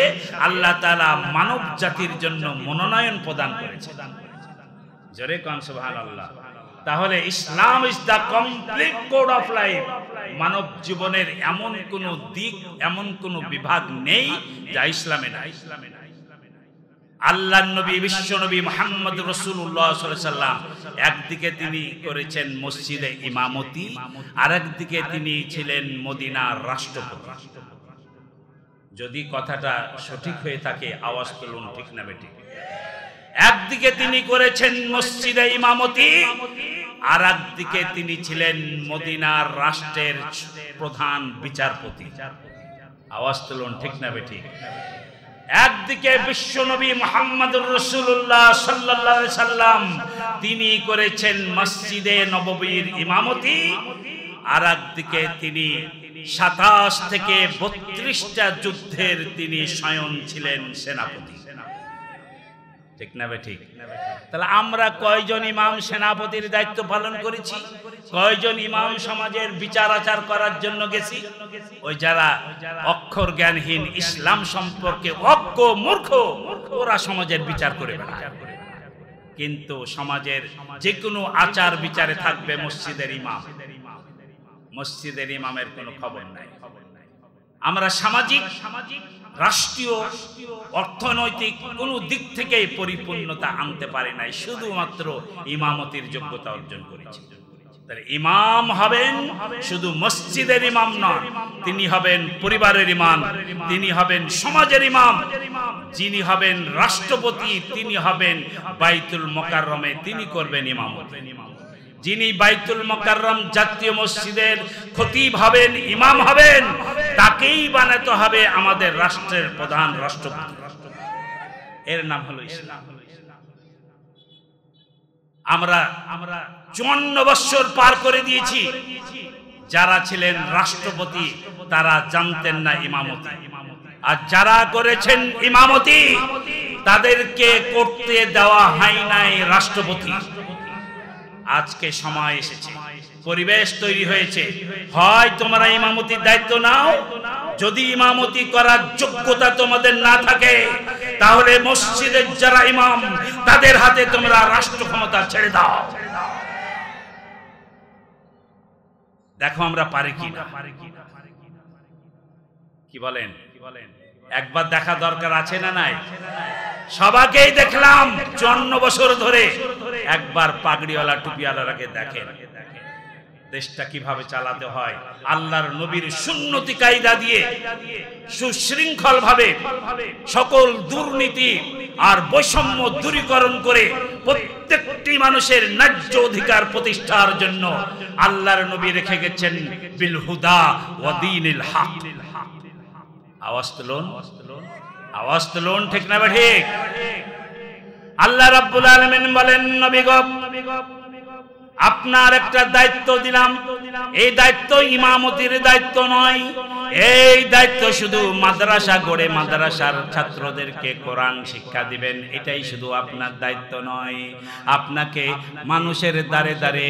আল্লাহ তাআলা মানব জাতির জন্য মনোনয়ন প্রদান করেছেন। জোরে কোন সুবহানাল্লাহ। তাহলে Islam is the complete code of life. মানব জীবনের এমন কোন দিক, এমন কোন বিভাগ নেই যা ইসলামে নাই। আল্লাহর নবী বিশ্ব নবী মুহাম্মদ রাসূলুল্লাহ সাল্লাল্লাহু আলাইহি সাল্লাম একদিকে তিনি করেছেন মসজিদে ইমামতি, আরেকদিকে তিনি ছিলেন মদিনার রাষ্ট্রপতি। যদি কথাটা সঠিক হয়ে থাকে আওয়াজ তুলুন, ঠিক না বেঠিক? একদিকে তিনি করেছেন মসজিদে ইমামতি, আর একদিকে তিনি ছিলেন মদিনার রাষ্ট্রের প্রধান বিচারপতি। আওয়াজ তুলুন, ঠিক না বেঠিক? একদিকে বিশ্বনবী মুহাম্মদুর রাসূলুল্লাহ সাল্লাল্লাহু আলাইহি সাল্লাম, তিনি করেছেন মসজিদে নববীর ইমামতি, আর একদিকে তিনি 27 থেকে 32টা যুদ্ধের তিনি স্বয়ং ছিলেন সেনাপতি। ঠিক না বেঠিক? তাহলে আমরা কয়জন ইমাম সেনাপতির দায়িত্ব পালন করেছি? কয়জন ইমাম সমাজের বিচার আচার করার জন্য গেছি? ওই যারা অক্ষর জ্ঞানহীন, ইসলাম সম্পর্কে অজ্ঞ মূর্খ, ওরা সমাজের বিচার করে বেড়ায়। কিন্তু সমাজের যে কোনো আচার বিচারে থাকবে মসজিদের ইমাম। মসজিদের ইমামের কোনো খবর নাই। আমরা সামাজিক, রাষ্ট্রীয়, অর্থনৈতিক কোন দিক থেকে পরিপূর্ণতা আনতে পারি নাই, শুধুমাত্র ইমামতির যোগ্যতা অর্জন করেছি। তাহলে ইমাম হবেন শুধু মসজিদের ইমাম নন, তিনি হবেন পরিবারের ইমাম, তিনি হবেন সমাজের ইমাম, যিনি হবেন রাষ্ট্রপতি তিনি হবেন বাইতুল মুকাররমে, তিনি করবেন ইমামতি। যিনি বাইতুল মুকাররম জাতীয় মসজিদের খতিব হবেন, ইমাম হবেন, তাকেই বানাতে হবে আমাদের রাষ্ট্রের প্রধান রাষ্ট্রপতি। এর নাম হলো ইসলাম। আমরা 54 বছর পার করে দিয়েছি। যারা ছিলেন রাষ্ট্রপতি তারা জানতেন না ইমামতি, আর যারা করেছেন ইমামতি তাদেরকে করতে দেওয়া হয় নাই রাষ্ট্রপতি। আজকে সময় এসেছে, পরিবেশ তৈরি হয়েছে, হয় তোমরা ইমামতির দায়িত্ব নাও, যদি ইমামতি করার যোগ্যতা তোমাদের না থাকে তাহলে মসজিদের যারা ইমাম তাদের হাতে তোমরা রাষ্ট্র ক্ষমতা ছেড়ে দাও। দেখো আমরা পারি কি না, কি বলেন? একবার দেখা দরকার আছে না নাই? সবাইকেই দেখলাম 54 বছর ধরে, একবার পাগড়িওয়ালা টুপিওয়ালাকে দেখেন দেশটা কিভাবে চালাতে হয় আল্লাহর নবীর সুন্নতি কায়দা দিয়ে, সুশৃঙ্খল ভাবে সকল দুর্নীতি আর বৈষম্য দূরীকরণ করে প্রত্যেকটি মানুষের ন্যায্য অধিকার প্রতিষ্ঠার জন্য আল্লাহর নবী রেখে গেছেন বিল হুদা ওয়া দীনিল হক। আওয়াজ তুলুন, আওয়াজ তুলুন, ঠিক না ঠিক? আল্লাহ রাব্বুল আলামিন বলেন, নবী গো আপনার একটা দায়িত্ব দিলাম, এই দায়িত্ব ইমামতির দায়িত্ব নয়, এই দায়িত্ব শুধু মাদ্রাসা গড়ে মাদ্রাসার ছাত্রদেরকে কোরআন শিক্ষা দিবেন, এটাই শুধু আপনার দায়িত্ব নয়। আপনাকে মানুষের দ্বারে দ্বারে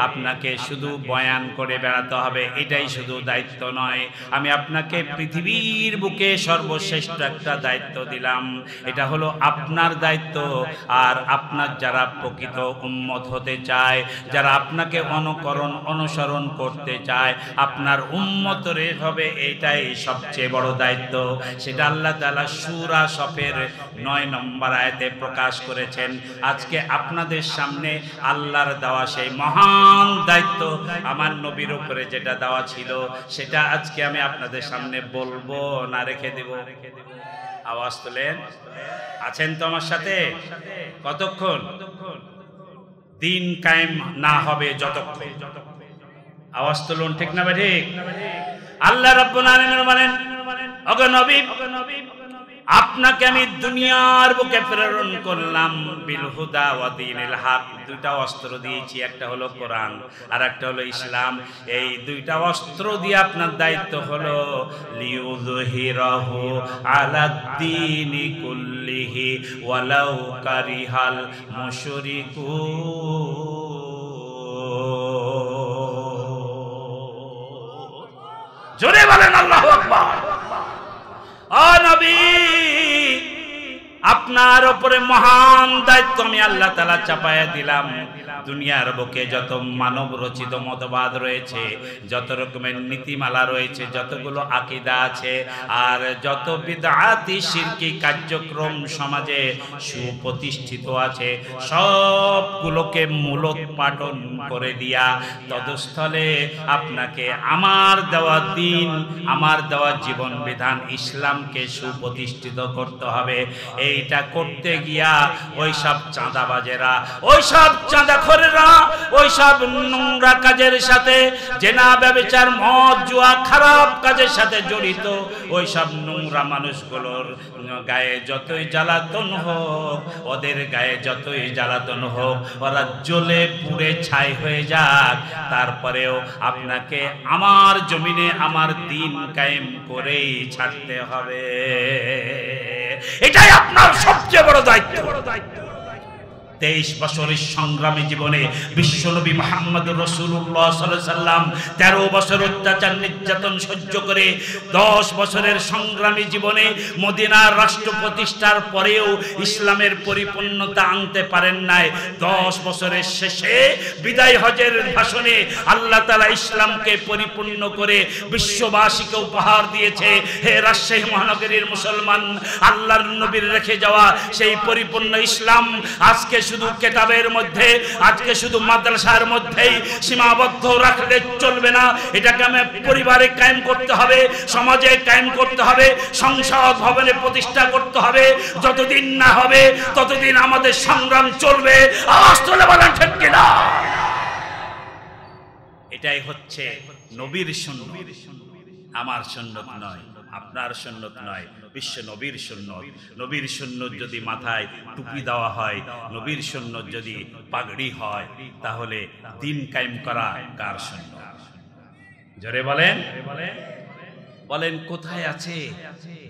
আপনাকে শুধু বয়ান করে বেড়াতে হবে, এটাই শুধু দায়িত্ব নয়। আমি আপনাকে পৃথিবীর বুকে সর্বশ্রেষ্ঠ একটা দায়িত্ব দিলাম, এটা হলো আপনার দায়িত্ব। আর আপনার যারা প্রকৃত উম্মত হতে চায়, যারা আপনাকে অনুসরণ করতে চায়, আপনার উম্মতরে হবে, এটাই সবচেয়ে বড় দায়িত্ব। সেটা আল্লাহ তাআলা সূরা সফের 9 নম্বর আয়াতে প্রকাশ করেছেন। আজকে আপনাদের সামনে আল্লাহর দেওয়া সেই মহান দায়িত্ব, আমার নবীর উপরে যেটা দেওয়া ছিল, সেটা আজকে আমি আপনাদের সামনে বলবো না রেখে দেব? আওয়াজ তোলেন, আছেন তো আমার সাথে? কতক্ষণ? দিন কায়েম না হবে যতক্ষণ। আওয়াজ তুলুন, ঠিক না ঠিক? আল্লাহ রাব্বুল আলামিন বলেন, ওগো নবী আপনাকে আমি দুনিয়ার বুকে প্রেরণ করলাম বিল হুদা ওয়া দীনিল হক, দুইটা অস্ত্র দিয়েছি, একটা হলো কোরআন আর একটা হলো ইসলাম। এই দুইটা অস্ত্র দিয়ে আপনার দায়িত্ব হলো লিউযহিরাহু আলাদ-দীনি কুল্লিহি ওয়ালাউ কারিহাল মুশরিকুন। জোরে বলেন আল্লাহু আকবার। ও নবী আপনার উপরে মহান দায়িত্ব আমি আল্লাহ তাআলা চাপায়া দিলাম। দুনিয়ার বুকে যত মানব রচিত মতবাদ রয়েছে, যত রকমের নীতিমালা রয়েছে, যতগুলো আকীদা আছে, আর যত বিদআতি শিরকি কার্যক্রম সমাজে সুপ্রতিষ্ঠিত আছে, সবগুলোকে মূলোৎপাটন করে দিয়া তদস্থলে আপনাকে আমার দেওয়া দিন, আমার দেওয়া জীবন বিধান ইসলামকে সুপ্রতিষ্ঠিত করতে হবে। এইটা এটা করতে গিয়া ওই সব চাঁদাবাজেরা, ওই সব চাঁদাখোরেরা, ওই সব নোংরা কাজের সাথে, জেনা ব্যভিচার মদ জুয়া খারাপ কাজের সাথে জড়িত ওই সব নোংরা মানুষগুলোর গায়ে যতই জ্বালাতন হোক, ওদের গায়ে যতই জ্বালাতন হোক, ওরা জ্বলে পুড়ে ছাই হয়ে যাক, তারপরেও আপনাকে আমার জমিনে আমার দিন কায়েম করেই ছাড়তে হবে। এটাই আপনার সবচেয়ে বড় দায়িত্ব। 23 বছরের সংগ্রামী জীবনে বিশ্বনবী মুহাম্মদ রাসূলুল্লাহ সাল্লাল্লাহু আলাইহি সাল্লাম 13 বছর অত্যাচার নির্যাতন সহ্য করে 10 বছরের সংগ্রামী জীবনে মদিনার রাষ্ট্র প্রতিষ্ঠার পরেও ইসলামের পরিপূর্ণতা আনতে পারেন নাই। 10 বছরের শেষে বিদায় হজের ভাষণে আল্লাহ তাআলা ইসলামকে পরিপূর্ণ করে বিশ্ববাসীকে উপহার দিয়েছে। হে রাজশাহী মহানগরীর মুসলমান, আল্লাহর নবীর রেখে যাওয়া সেই পরিপূর্ণ ইসলাম আজকে শুধু কিতাবের মধ্যে, আজকে শুধু মাদ্রাসার মধ্যেই সীমাবদ্ধ রাখলে চলবে না। এটাকে আমি পরিবারে কায়েম করতে হবে, সমাজে কায়েম করতে হবে, সংসদ ভবনে প্রতিষ্ঠা করতে হবে। যতদিন না হবে ততদিন আমাদের সংগ্রাম চলবে। আওয়াজ তুলে বলেন ঠিক কিনা? এটাই হচ্ছে নবীর সুন্নত, আমার সুন্নত নয়, আপনার সুন্নত নয়, বিশ্ব নবীর সুন্নত। নবীর সুন্নত যদি মাথায় টুপি দেওয়া হয়, নবীর সুন্নত যদি পাগড়ি হয়, তাহলে দিন কায়েম করা কার সুন্নত? জোরে বলেন, বলেন কোথায় আছে?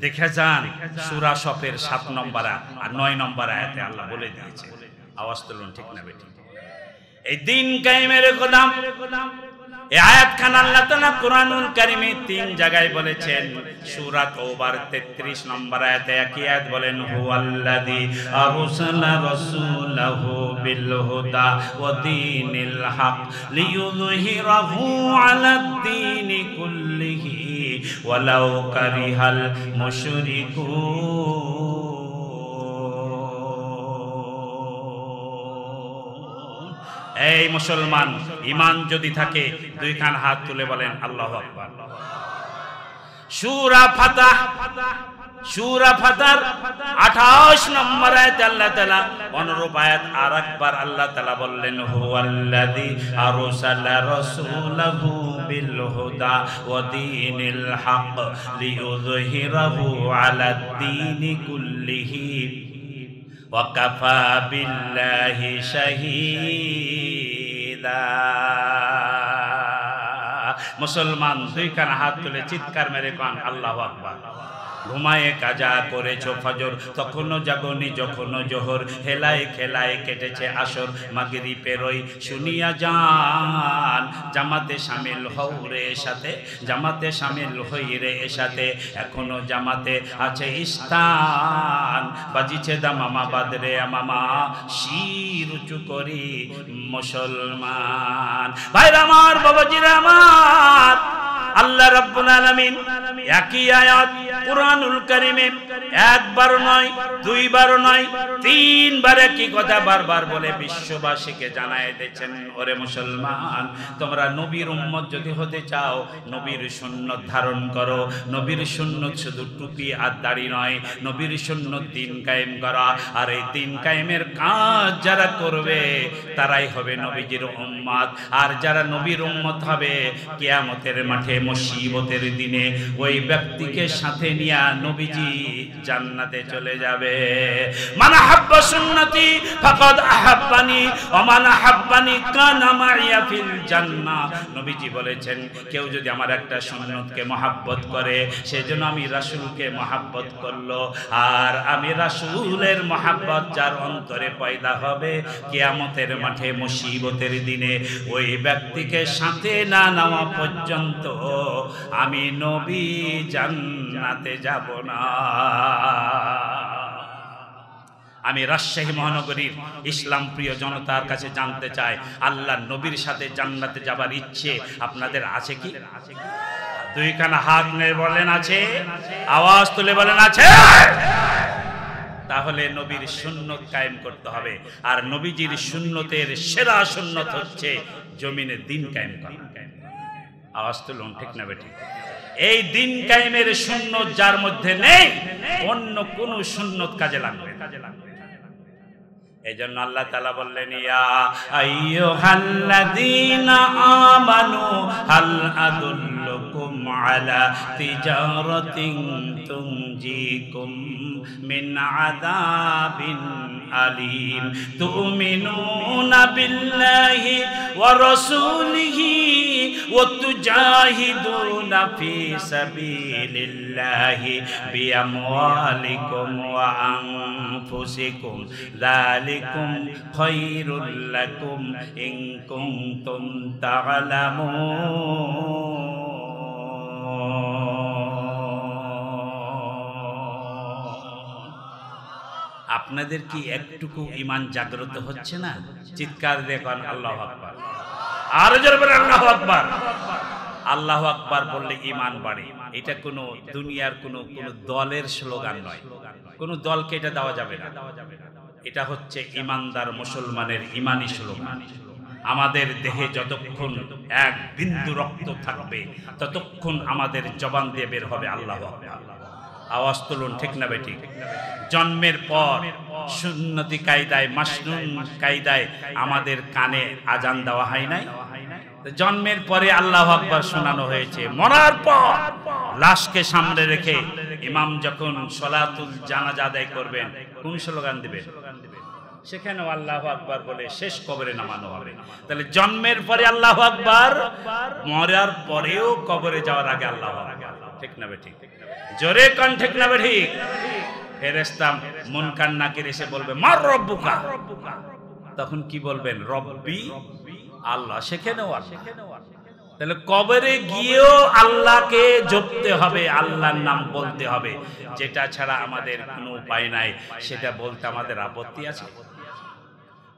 দেখে যান সূরা সফের 7 নম্বর আর 9 নম্বর আয়াতে আল্লাহ বলে দিয়েছে। আওয়াজ তুলুন ঠিক না বেঠিক? এই দিন কায়েমের কথা এই আয়াতখান আল্লাহ তাআলা কুরআনুল কারীমে 3 জায়গায় বলেছেন। সূরা তওবার 33 নম্বর আয়াতে একই আয়াত বলেন, হুয়াল্লাযী আরসালা রাসূলাহু বিল হুদা ওয়া দীনিল হক লিইয়ুযহিরাহু আলাদ দীনি কুল্লিহি ওয়ালাউ কারিহাল মুশরিকুন। এই মুসলমান, ঈমান যদি থাকে 2 খান হাত তুলে বলেন আল্লাহু আকবার। সূরা ফাতহ, সূরা ফাতহর 28 নম্বর আয়াতে আল্লাহ তাআলা অনুরূপ আয়াত আরেকবার আল্লাহ তাআলা বললেন, হুয়াল্লাযী আরসালা রাসূলাহু বিল হুদা ওয়া দীনিল হক লিইয়ুযহিরাহু আলাদ দীনি কুল্লিহি ওয়া কাফা বিল্লাহি শাহীদা। মুসলমান 2 কান হাত তুলে চিৎকার মেরে কান আল্লাহু আকবার। ঘুমায়ে কাজা করেছো ফজর, তখনও জাগনি যখনও জোহর, হেলায় খেলায় কেটেছে আসর, মাগরিবের ওই শুনিয়া যান, জামাতে শামিল হও রে সাথে, জামাতে শামিল হই রে সাথে, এখনো জামাতে আছে স্থান, বাজিছে দামামা বাদরে মামা, শির উঁচু করি মুসলমান। ভাইরা আমার, বাবাজিরা আমার, আল্লাহ রাব্বুল আলামিন একই আয়াত কুরআনুল কারীমে 1 বার নয়, 2 বার নয়, 3 বার একই কথা বারবার বলে বিশ্ববাসীকে জানায় দিয়েছেন, ওরে মুসলমান, তোমরা নবীর উম্মত যদি হতে চাও, নবীর সুন্নত ধারণ করো। নবীর সুন্নত শুধু টুপি আর দাড়ি নয়, নবীর সুন্নত দিন কায়েম করা। আর এই দিন কায়েমের কাজ যারা করবে তারাই হবে নবীজির উম্মত। আর যারা নবীর উম্মত হবে, কিয়ামতের মাঠে মুসিবতের দিনে ওই ব্যক্তিকে সাথে নিয়ে নবীজি জান্নাতে চলে যাবে। মান আহাব্বা সুন্নতি ফাকাদ আহাব্বানি ওয়া মান আহাব্বানি কানা মাইয়া ফিল জান্নাহ। নবীজি বলেছেন, কেউ যদি আমার একটা সুন্নতকে মহব্বত করে, সেজন্য আমি রাসূলকে মহব্বত করলো। আর আমি রাসূলের মহব্বত যার অন্তরে পয়দা হবে, কিয়ামতের মাঠে মুসিবতের দিনে ওই ব্যক্তিকে সাথে না নেওয়া পর্যন্ত আমি নবী জান্নাতে যাব না। আমি রাজশাহী মহানগরীর ইসলাম প্রিয় জনতার কাছে জানতে চাই, আল্লাহ নবীর সাথে জান্নাতে যাবার ইচ্ছে আপনাদের আছে কি? 2 খানা হাত নিয়ে বলেন আছে, আওয়াজ তুলে বলেন আছে। তাহলে নবীর সুন্নত কায়েম করতে হবে। আর নবীজির সুন্নতের সেরা সুন্নত হচ্ছে জমিনে দিন কায়েম করা। আওয়াজ তুলুন ঠিক না বেঠিক? এই দিন কায়েমের সুন্নত যার মধ্যে নেই, অন্য কোন সুন্নত কাজে লাগবে না। এজন্য আল্লাহ তাআলা বললেন, ইয়া আইয়ুহাল্লাযীনা আমানু হাল আদুল্লুকুম আলা তিজারাতিন তুনজিকুম মিন আযাবিন আলীম তুমিনুনা বিল্লাহি ওয়া রাসূলিহি ওয়া তুজাহিদুনা ফি সাবিলিল্লাহি বিআমওয়ালিকুম ওয়া আনফুসিকুম যালিকুম খায়রুল লাকুম ইন কুনতুম তা'লামুন। আপনাদের কি একটুকু ঈমান জাগ্রত হচ্ছে না? চিৎকার দিয়ে কোন আল্লাহু আকবার, আর জোরে বলেন আল্লাহু আকবার। আল্লাহু আকবার বললে ঈমান বাড়ে। এটা কোনো দুনিয়ার কোনো দলের স্লোগান নয়, কোনো দলকে এটা দেওয়া যাবে না। এটা হচ্ছে ঈমানদার মুসলমানের ঈমানি স্লোগান। আমাদের দেহে যতক্ষণ এক বিন্দু রক্ত থাকবে ততক্ষণ আমাদের জবান দিয়ে বের হবে আল্লাহু আকবার। আওয়াজ তুলুন, ঠিক না বেঠিক? জন্মের পর সুন্নতি কায়দায়, মাসনুন কায়দায় আমাদের কানে আজান দেওয়া হয় নাই? জন্মের পরে আল্লাহু আকবার শোনানো হয়েছে। মরার পর লাশকে সামনে রেখে ইমাম যখন সলাতুল জানাজা আদায় করবেন, কোন স্লোগান দিবেন? সেখানেও আল্লাহু আকবার বলে শেষ কবরে নামানো হবে। তাহলে জন্মের পরে আল্লাহু আকবার, মরার পরেও কবরে যাওয়ার আগে আল্লাহু আকবার। ঠিক না বেঠিক? জোরে কোন ঠিক না বেঠিক? ফেরেশতা মুনকার নাকির এসে বলবে মার রব্বুকা, তখন কি বলবেন? রব্বি আল্লাহ। সেখানেও আল্লাহ। তাহলে কবরে গিয়েও আল্লাহকে জপতে হবে, আল্লাহর নাম বলতে হবে। যেটা ছাড়া আমাদের কোনো উপায় নাই। সেটা বলতে আমাদের আপত্তি আছে?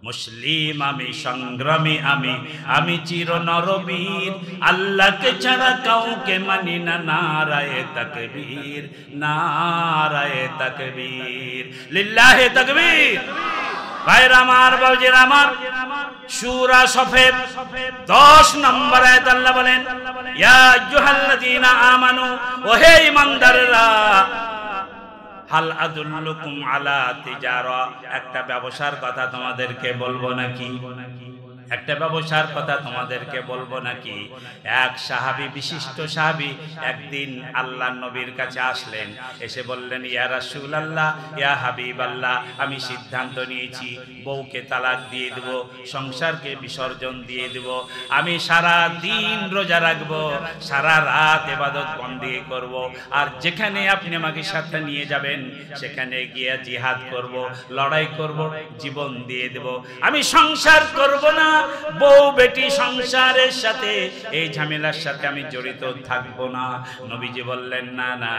মুসলিম আমি, সংগ্রামী আমি, আমি চির নরবীর, আল্লাহকে ছাড়া কাউকে মানি না। নারায়ে তাকবীর, নারায়ে তাকবীর, লিল্লাহি তাকবীর। ভাইরা আমার, বাবুজির আমার, সূরা সফের 10 নম্বর আয়াত আল্লাহ বলেন, ইয়া আইয়ুহাল্লাযীনা আমানু, ও হে ঈমানদাররা, হাল আদুল্লুকুম আলা তিজারা, একটা ব্যবসার কথা তোমাদেরকে বলবো নাকি? একটা ব্যবসার কথা তোমাদেরকে বলবো নাকি? এক সাহাবী, বিশিষ্ট সাহাবী, একদিন আল্লাহর নবীর কাছে আসলেন। এসে বললেন, ইয়া রাসূলুল্লাহ, ইয়া হাবিবাল্লাহ, আমি সিদ্ধান্ত নিয়েছি বউকে তালাক দিয়ে দেব, সংসারকে বিসর্জন দিয়ে দেব। আমি সারা দিন রোজা রাখবো, সারা রাত ইবাদত বন্দেগি করব, আর যেখানে আপনি আমাকে সাথে নিয়ে যাবেন সেখানে গিয়ে জিহাদ করব, লড়াই করব, জীবন দিয়ে দেব। আমি সংসার করব না, বউ বেটি সংসারের সাথে, এই ঝামেলার সাথে আমি জড়িত থাকবো না। নবীজি বললেন, না না,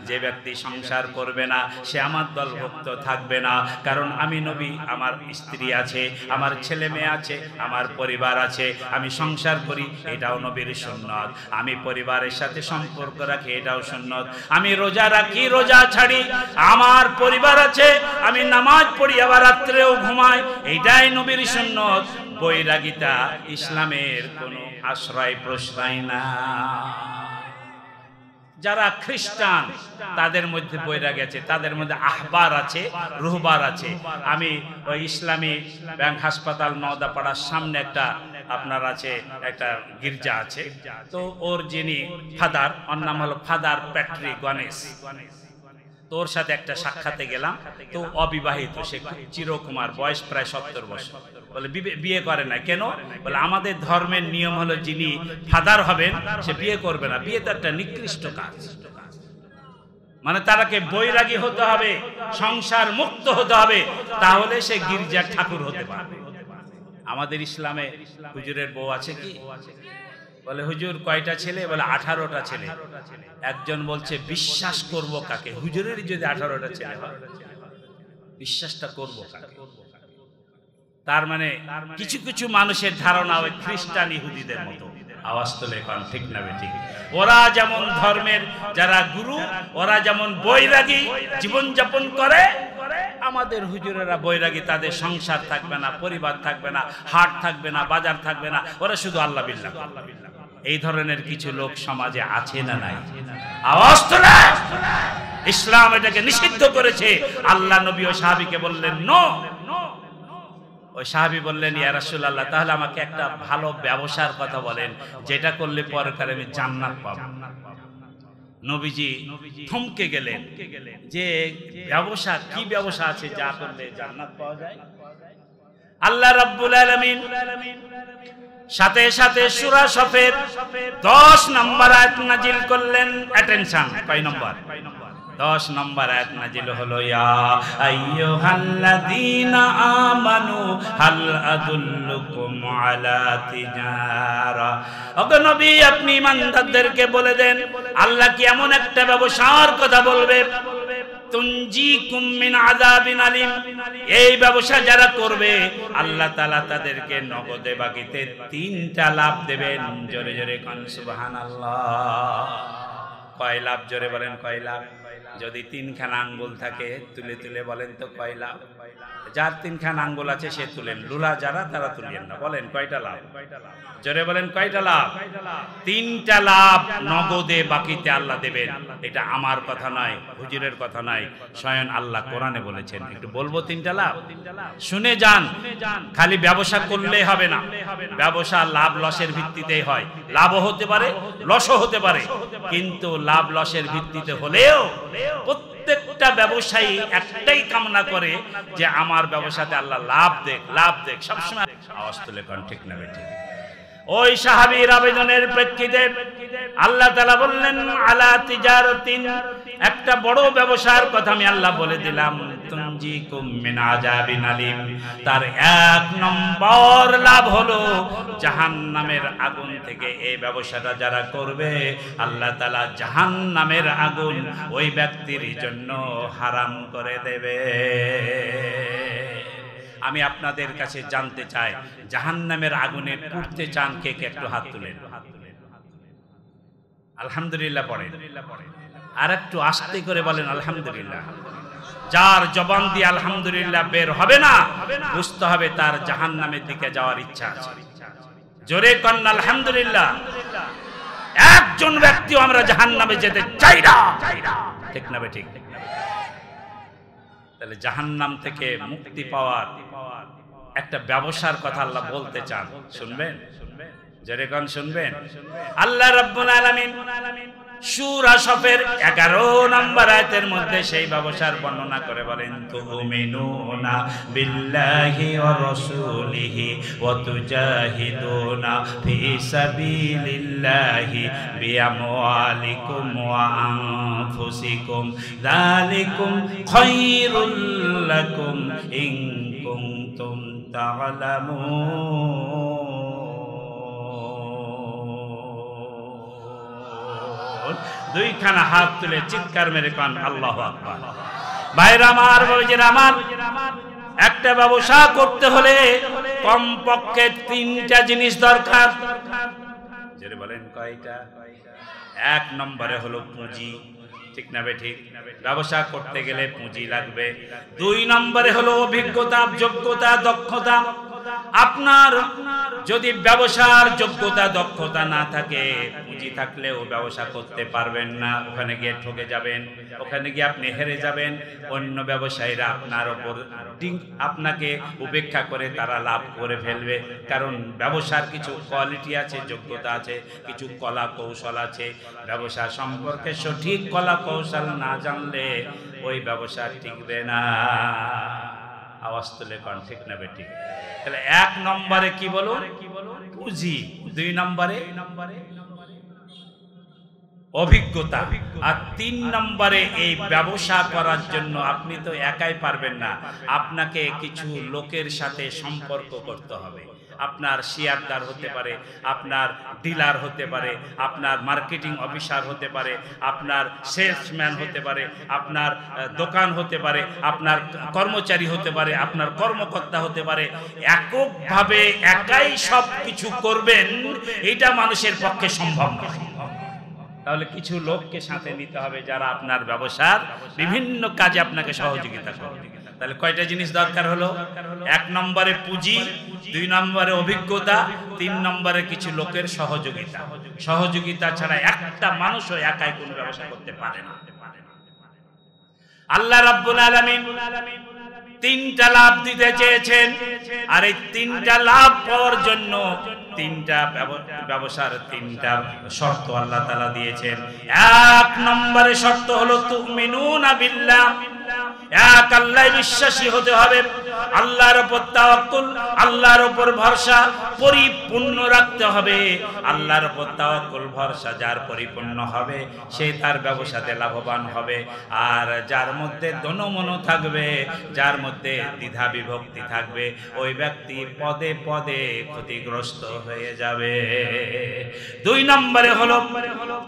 যে ব্যক্তি সংসার করবে না সে আমার দলভুক্ত থাকবে না। কারণ আমি নবী, আমার স্ত্রী আছে, আমার ছেলে মেয়ে আছে, আমার পরিবার আছে। আমি সংসার করি, এটাও নবীর সুন্নত। আমি পরিবারের সাথে সম্পর্ক রাখি, এটাও সুন্নত। আমি রোজা রাখি, রোজা ছাড়ি, আমার পরিবার আছে। আমি নামাজ পড়ি, আবার রাত্রেও ঘুমাই, এইটাই নবীর সুন্নত। বৈরাগীতা ইসলামের কোনো আশ্রয় প্রশ্রয় না। যারা খ্রিস্টান তাদের মধ্যে বৈরাগী আছে, তাদের মধ্যে আহবার আছে, রুহবার আছে। আমি ওই ইসলামী ব্যাংক হাসপাতাল নওদাপাড়ার সামনে একটা আপনার আছে, একটা গির্জা আছে। তো ওর যিনি ফাদার, ওর নাম হলো ফাদার প্যাট্রি গণেশ। তোর সাথে একটা সাক্ষাতে গেলাম, তো অবিবাহিত, সে চিরকুমার, বয়স প্রায় 70 বছর। বলে বিয়ে করে না কেন? বলে আমাদের ধর্মের নিয়ম হলো যিনি ফাদার হবেন সে বিয়ে করবে না, বিয়ে তো একটা নিকৃষ্ট কাজ। মানে তারাকে বৈরাগী হতে হবে, সংসার মুক্ত হতে হবে, তাহলে সে গির্জার ঠাকুর হতে পারবে। আমাদের ইসলামে হুজুরের বউ আছে কি? বলে হুজুর কয়টা ছেলে? বলে 18টা ছেলে। একজন বলছে বিশ্বাস করব কাকে? হুজুরের যদি 18টা ছেলে হয় বিশ্বাসটা করব কাকে? তার মানে কিছু কিছু মানুষের ধারণা ওই খ্রিস্টান ইহুদিদের মতো। আওয়াজ তোলে এখন, ঠিক না বেঠিক? ওরা যেমন ধর্মের যারা গুরু, ওরা যেমন বৈরাগী জীবন যাপন করে, আমাদের হুজুরেরা বৈরাগী। তাদের সংসার থাকবে না, পরিবার থাকবে না, হাট থাকবে না, বাজার থাকবে না, ওরা শুধু আল্লাহ বিল্লাহ। এই ধরনের কিছু লোক সমাজে আছে না নাই? আওয়াজ তোলে। ইসলাম এটাকে নিষিদ্ধ করেছে। আল্লাহ নবী ওই সাহাবীকে বললেন নো। ওই সাহাবী বললেন ইয়া রাসূলুল্লাহ, তাহলে আমাকে একটা ভালো ব্যবসার কথা বলেন যেটা করলে পরকালে আমি জান্নাত পাবো। নবীজি থমকে গেলেন যে ব্যবসা, কি ব্যবসা আছে যা করলে জান্নাত পাওয়া যায়? আল্লাহ রাব্বুল আলামিন সাথে সাথে সূরা সফের 10 নম্বর আয়াত নাজিল করলেন। অ্যাটেনশন, কয় নম্বর? 10 নম্বর আয়াত নাজিল হলো ইয়া আইয়ুহাল্লাযীনা আমানু হাল আদুল্লুকুম আলা তিজারা। ওগো নবী, আপনি ইমানদারদেরকে বলে দেন আল্লাহ কি এমন একটা ব্যবসার কথা বলবে তুনজিকুম মিন আযাবিন আলিম, এই ব্যবসা যারা করবে আল্লাহ তাআলা তাদেরকে নগদে বাকিতে 3টা লাভ দেবেন। জোরে জোরে কান সুবহানাল্লাহ। কয় লাভ? জোরে বলেন কয় লাভ? যদি 3খানা আঙ্গুল থাকে তুলে তুলে বলেন তো কয় লাভ? যার 3খানা আঙ্গুল আছে সে তুলেন, লুলা যারা তারা তুলেন না। বলেন কয়টা লাভ? জোরে বলেন কয়টা লাভ? 3টা লাভ নগদে বাকিতে আল্লাহ দেবেন। এটা আমার কথা নয়, হুজুরের কথা নয়, স্বয়ং আল্লাহ কোরআনে বলেছেন। একটু বলবো 3টা লাভ, শুনে যান। খালি ব্যবসা করলেই হবে না, ব্যবসা লাভ লসের ভিত্তিতেই হয়। লাভও হতে পারে, লসও হতে পারে, কিন্তু লাভ লসের ভিত্তিতে হলেও প্রত্যেকটা ব্যবসায়ী একটাই কামনা করে যে আমার ব্যবসাতে আল্লাহ লাভ দেখ, লাভ দেখ সবসময়। আওয়াজ তুলে কোন ঠিক না বেঠিক? ওই সাহাবীর আবেদনের প্রেক্ষিতে আল্লাহ তাআলা বললেন আলা তিজারাতিন, একটা বড় ব্যবসার কথা আমি আল্লাহ বলে দিলাম, তুনজিকুম মিন আযাবিন আলিম। তার 1 নম্বর লাভ হলো জাহান্নামের আগুন থেকে এই ব্যবসাটা যারা করবে আল্লাহ তাআলা জাহান্নামের আগুন ওই ব্যক্তির জন্য হারাম করে দেবে। আমি আপনাদের কাছে জানতে চাই, জাহান্নামের আগুনে পুড়তে চান কে কে? একটু হাত তুলেন। আলহামদুলিল্লাহ পড়েন, আর একটু আস্তে করে বলেন আলহামদুলিল্লাহ। যার জবান দিয়ে আলহামদুলিল্লাহ বের হবে না, বুঝতে হবে তার জাহান্নামের দিকে যাওয়ার ইচ্ছা আছে। জোরে কন্যা আলহামদুলিল্লাহ। একজন ব্যক্তিও আমরা জাহান্নামে যেতে চাই না, ঠিক না ঠিক? তাহলে জাহান্নাম থেকে মুক্তি পাওয়ার একটা ব্যবসার কথা আল্লাহ বলতে চান, শুনবেন? জোরে কোন শুনবেন? আল্লাহ রাব্বুল আলামিন সূরা সফের 11 নম্বর আয়াতের মধ্যে সেই ব্যবসার বর্ণনা করে বলেন তুমিনুনা বিল্লাহি ওয়া রাসূলিহি ওয়া তুজাহিদুনা ফি সাবিলিল্লাহি বিআমওয়ালিকুম ওয়া আনফুসিকুম যালিকুম খায়রুল লাকুম ইন কুনতুম তা'লামুন। দুইখানা হাত তুলে চিৎকার মেরে কান আল্লাহু আকবার। ভাইরা আমার, বাবাজিরা আমার, একটা ব্যবসা করতে হলে কমপক্ষে 3টা জিনিস দরকার। যেটা বলেন কয়টা? 1 নম্বরে হলো পুঁজি, ঠিক না ঠিক? ব্যবসা করতে গেলে পুঁজি লাগবে। 2 নম্বরে হলো অভিজ্ঞতা, যোগ্যতা, দক্ষতা। আপনার যদি ব্যবসার যোগ্যতা দক্ষতা না থাকে, পুঁজি থাকলেও ব্যবসা করতে পারবেন না, ওখানে গিয়ে ঠকে যাবেন, ওখানে গিয়ে আপনি হেরে যাবেন। অন্য ব্যবসায়ীরা আপনার ওপর আপনাকে উপেক্ষা করে তারা লাভ করে ফেলবে, কারণ ব্যবসার কিছু কোয়ালিটি আছে, যোগ্যতা আছে, কিছু কলা কৌশল আছে। ব্যবসা সম্পর্কে সঠিক কলা কৌশল না জানলে ওই ব্যবসা টিকবে না। আওয়াজ তুলে কোন ঠিক না বেঠিক? তাহলে 1 নম্বরে কি বলুন? পুঁজি। 2 নম্বরে অভিজ্ঞতা, আর 3 নম্বরে এই ব্যবসা করার জন্য আপনি তো একাই পারবেন না, আপনাকে কিছু লোকের সাথে সম্পর্ক করতে হবে। আপনার শেয়ারদার হতে পারে, আপনার ডিলার হতে পারে, আপনার মার্কেটিং অফিসার হতে পারে, আপনার সেলসম্যান হতে পারে, আপনার দোকান হতে পারে, আপনার কর্মচারী হতে পারে, আপনার কর্মকর্তা হতে পারে। এককভাবে একাই সব কিছু করবেন এটা মানুষের পক্ষে সম্ভব নয়। তাহলে কিছু লোককে সাথে নিতে হবে যারা আপনার ব্যবসার বিভিন্ন কাজে আপনাকে সহযোগিতা করবে। তাহলে কয়টা জিনিস দরকার হলো? 1 নম্বরে পুঁজি, 2 নম্বরে অভিজ্ঞতা, 3 নম্বরে কিছু লোকের সহযোগিতা। সহযোগিতা ছাড়া একটা মানুষও একাই কোনো ব্যবসা করতে পারে না। আল্লাহ রাব্বুল আলামিন তিনটা লাভ দিতে চেয়েছেন, আর এই তিনটা লাভ পাওয়ার জন্য তিনটা ব্যবসার তিনটা শর্ত আল্লাহ তাআলা দিয়েছেন। এক নম্বরে শর্ত হলো তুমিনুনা বিল্লাহ, এক আল্লাহ বিশ্বাসী হতে হবে, আল্লাহর উপর তাওয়াক্কুল, আল্লাহর উপর ভরসা পরিপূর্ণ রাখতে হবে। আল্লাহর উপর তাওয়াক্কুল ভরসা যার পরিপূর্ণ হবে সে তার ব্যবসাতে লাভবান হবে। আর যার মধ্যে দনমন থাকবে, যার মধ্যে দ্বিধা বিভক্তি থাকবে, ওই ব্যক্তি পদে পদে ক্ষতিগ্রস্ত হয়ে যাবে। দুই নম্বরে হলো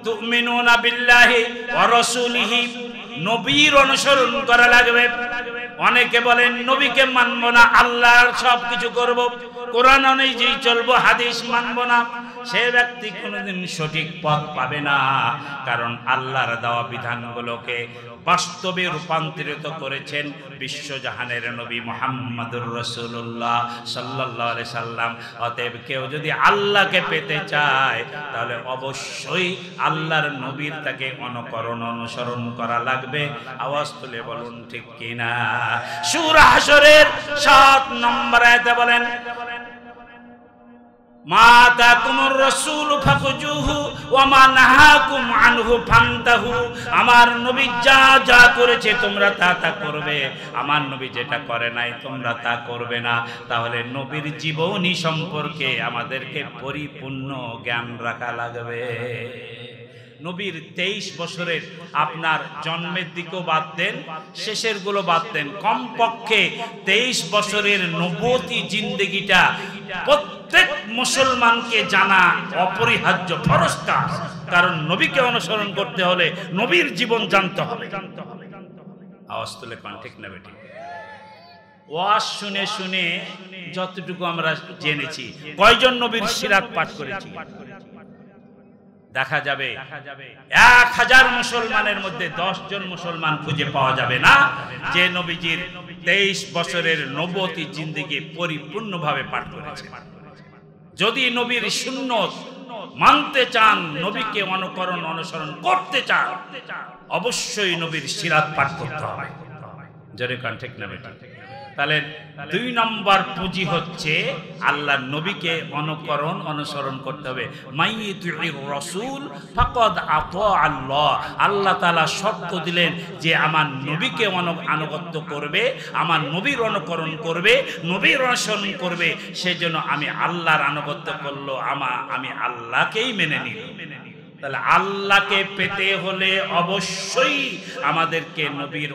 তুমিনুনা বিল্লাহি ওয়া রাসূলিহি, নবীর অনুসরণ করা লাগবে। অনেকে বলেন নবীকে মানব না, আল্লাহর সব কিছু করব, কোরআন অনুযায়ী চলবো, হাদিস মানব না। সে ব্যক্তি কোনোদিন সঠিক পথ পাবে না, কারণ আল্লাহর দেওয়া বিধানগুলোকে বাস্তবে রূপান্তরিত করেছেন বিশ্বজাহানের নবী মুহাম্মদুর রাসূলুল্লাহ সাল্লাল্লাহু আলাইহি সাল্লাম। অতএব কেউ যদি আল্লাহকে পেতে চায় তাহলে অবশ্যই আল্লাহর নবীর তাকে অনুসরণ করা লাগবে। আওয়াজ তুলে বলুন ঠিক কিনা? সূরা হাশরের 7 নম্বর আয়াতে বলেন, মা তাকুমুর রাসূল ফাকুজুহু ওয়া মা নাহাকুম আনহু ফান্তাহু। আমার নবী যা যা করেছে তোমরা তা তা করবে, আমার নবী যেটা করে নাই তোমরা তা করবে না। তাহলে নবীর জীবনী সম্পর্কে আমাদেরকে পরিপূর্ণ জ্ঞান রাখা লাগবে। নবীর 23 বছরের আপনার জন্মের দিকেও বাদ দেন, শেষের গুলো বাদ দেন, কমপক্ষে 23 বছরের নবুয়তি জিন্দেগিটা প্রত্যেক মুসলমানকে জানা অপরিহার্য, ফরজ কাজ। কারণ নবীকে অনুসরণ করতে হলে নবীর জীবন জানতে হবে। আওয়াজ তুলে কোন ঠিক না বেটি? ওয়াজ শুনে শুনে যতটুকু আমরা জেনেছি, কয়জন নবীর সিরাত পাঠ করেছি? দেখা যাবে 1000 মুসলমানের মধ্যে 10 জন মুসলমান খুঁজে পাওয়া যাবে না যে নবীজির 23 বছরের নবুয়তি জিন্দেগি পরিপূর্ণভাবে পাঠ করেছে। যদি নবীর সুন্নত মানতে চান, নবীকে অনুসরণ করতে চান, অবশ্যই নবীর সিরাত পাঠ করতে হবে। জোরে কান ঠিক না বেটা? তাহলে 2 নম্বর পুঁজি হচ্ছে আল্লাহর নবীকে অনুসরণ করতে হবে। মাইয়ুতির রাসূল ফাকাদ আতা আল্লাহ। আল্লাহ তাআলা শর্ত দিলেন যে আমার নবীকে আনুগত্য করবে, আমার নবীর অনুকরণ করবে, নবীর অনুসরণ করবে। সেজন্য আমি আল্লাহর আনুগত্য করলো, আমি আল্লাহকেই মেনে নিব। তাহলে আল্লাহকে পেতে হলে অবশ্যই আমাদেরকে নবীর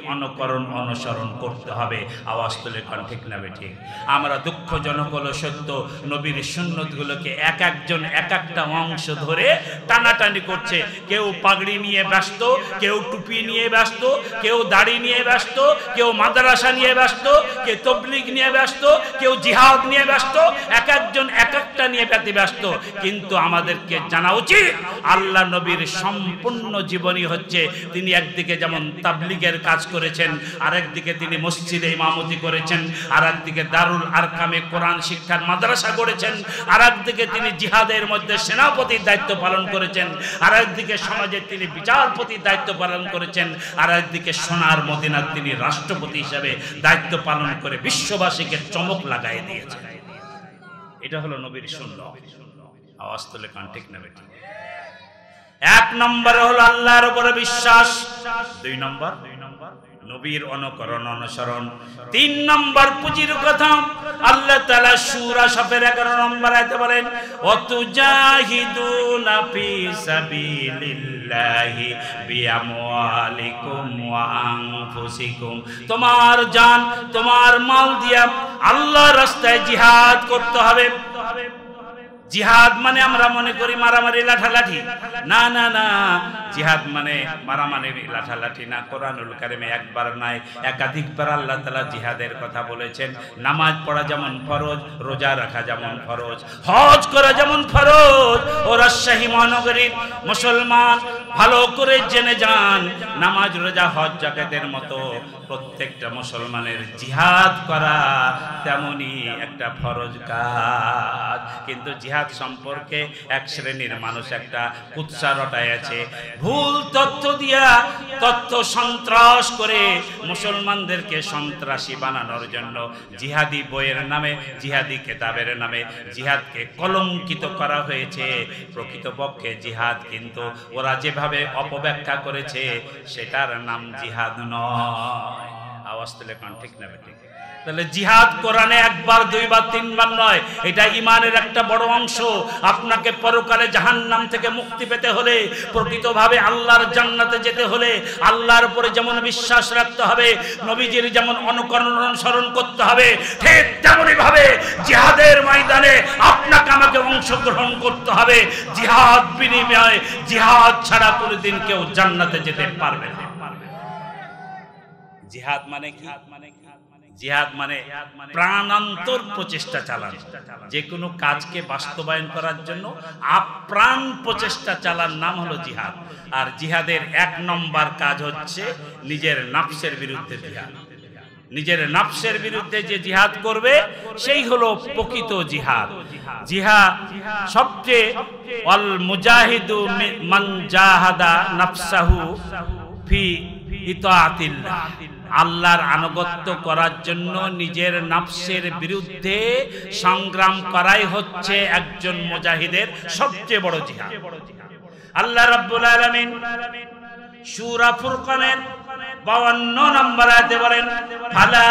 অনুসরণ করতে হবে। আওয়াজ তুলে কোন ঠিক না বেঠি? আমরা দুঃখজনক হলো সত্য, নবীর সুন্নতগুলোকে একজন এক একটা অংশ ধরে টানাটানি করছে। কেউ পাগড়ি নিয়ে ব্যস্ত, কেউ টুপি নিয়ে ব্যস্ত, কেউ দাড়ি নিয়ে ব্যস্ত, কেউ মাদ্রাসা নিয়ে ব্যস্ত, কেউ তাবলীগ নিয়ে ব্যস্ত, কেউ জিহাদ নিয়ে ব্যস্ত, একজন এক একটা নিয়ে ব্যস্ত। কিন্তু আমাদেরকে জানা উচিত আল্লাহ নবীর সম্পূর্ণ জীবনী হচ্ছে, তিনি একদিকে যেমন তাবলীগের কাজ করেছেন, আরেকদিকে তিনি মসজিদে ইমামতি করেছেন, আরেকদিকে দারুল আরকামে কোরআন শিক্ষার মাদ্রাসা করেছেন, আরেকদিকে তিনি জিহাদের মধ্যে সেনাপতির দায়িত্ব পালন করেছেন, আরেকদিকে সমাজে তিনি বিচারপতির দায়িত্ব পালন করেছেন, আরেকদিকে সোনার মদিনার তিনি রাষ্ট্রপতি হিসেবে দায়িত্ব পালন করে বিশ্ববাসীকে চমক লাগাই দিয়েছেন। এটা হলো নবীর সুন্নাত। আওয়াজ তুলে কোন ঠিক না বেটি? 1 নম্বর হলো আল্লাহর উপরে বিশ্বাস, 2 নম্বর নবীর অনুসরণ, 3 নম্বর পুঁজির কথা আল্লাহ তাআলা সূরা সফের 11 নম্বর আয়াতে বলেন, ওয়াতুজাহিদুনা ফি সাবিলিল্লাহি বিআমওয়ালিকুম ওয়া আনফুসিকুম। তোমার জান, তোমার মাল দিয়া আল্লাহর রাস্তায় জিহাদ করতে হবে। জিহাদ মানে আমরা মনে করি মারামারি লাঠালাঠি, না না না, জিহাদ মানে মারামারি লাঠালাঠি না। কোরআনুল কারিমে একবার নয় একাধিকবার আল্লাহ তাআলা জিহাদের কথা বলেছেন। নামাজ পড়া যেমন ফরজ, রোজা রাখা যেমন ফরজ, হজ করা যেমন ফরজ। ও রাজশাহী মহানগরীর মুসলমান ভালো করে জেনে যান, নামাজ, রোজা, হজ, যাকাতের মতো প্রত্যেকটা মুসলমানের জিহাদ করা তেমনি একটা ফরজ কাজ। কিন্তু জিহাদ জিহাদ সম্পর্কে এক শ্রেণীর মানুষ একটা কুৎসা রটায় আছে, ভুল তথ্য দিয়া তথ্য সন্ত্রাস করে মুসলমানদেরকে সন্ত্রাসী বানানোর জন্য জিহাদি বইয়ের নামে, জিহাদি কেতাবের নামে জিহাদকে কলঙ্কিত করা হয়েছে। প্রকৃতপক্ষে জিহাদ কিন্তু ওরা যেভাবে অপব্যাখ্যা করেছে সেটার নাম জিহাদ নয়। আওয়াজ তুলে কোন ঠিক না ঠিক? তাহলে জিহাদ কোরআনে একবার দুইবার তিনবার নয়, এটা ঈমানের একটা বড় অংশ। আপনাকে পরকালে জাহান্নাম থেকে মুক্তি পেতে হলে, প্রকৃতভাবে আল্লাহর জান্নাতে যেতে হলে আল্লাহর উপরে যেমন বিশ্বাস রাখতে হবে, নবীজির যেমন অনুসরণ করতে হবে, ঠিক তেমনি ভাবে জিহাদের ময়দানে আপনাকে আমাকে অংশগ্রহণ করতে হবে। জিহাদ বিনিময়ে, জিহাদ ছাড়া কোনোদিন কেউ জান্নাতে যেতে পারবে না। জিহাদ মানে কি? জিহাদ মানে প্রাণান্তর প্রচেষ্টা চালান, যে কোনো কাজকে বাস্তবায়ন করার জন্য আপ্রাণ প্রচেষ্টা চালার নাম হলো জিহাদ। আর জিহাদের এক নম্বর কাজ হচ্ছে নিজের নাফসের বিরুদ্ধে জিহাদ। নিজের নাফসের বিরুদ্ধে যে জিহাদ করবে সেই হলো প্রকৃত জিহাদ। জিহাদ সবচেয়ে আল মুজাহিদু মান জাহাদা নাফসাহু ফি ইতাআতিল্লাহ, আল্লাহর আনুগত্য করার জন্য নিজের নাফসের বিরুদ্ধে সংগ্রাম করাই হচ্ছে একজন মুজাহিদের সবচেয়ে বড় জিহাদ। আল্লাহ রাব্বুল আলামিন সূরা ফুরকানের 52 নম্বর আয়াতে বলেন, ফালা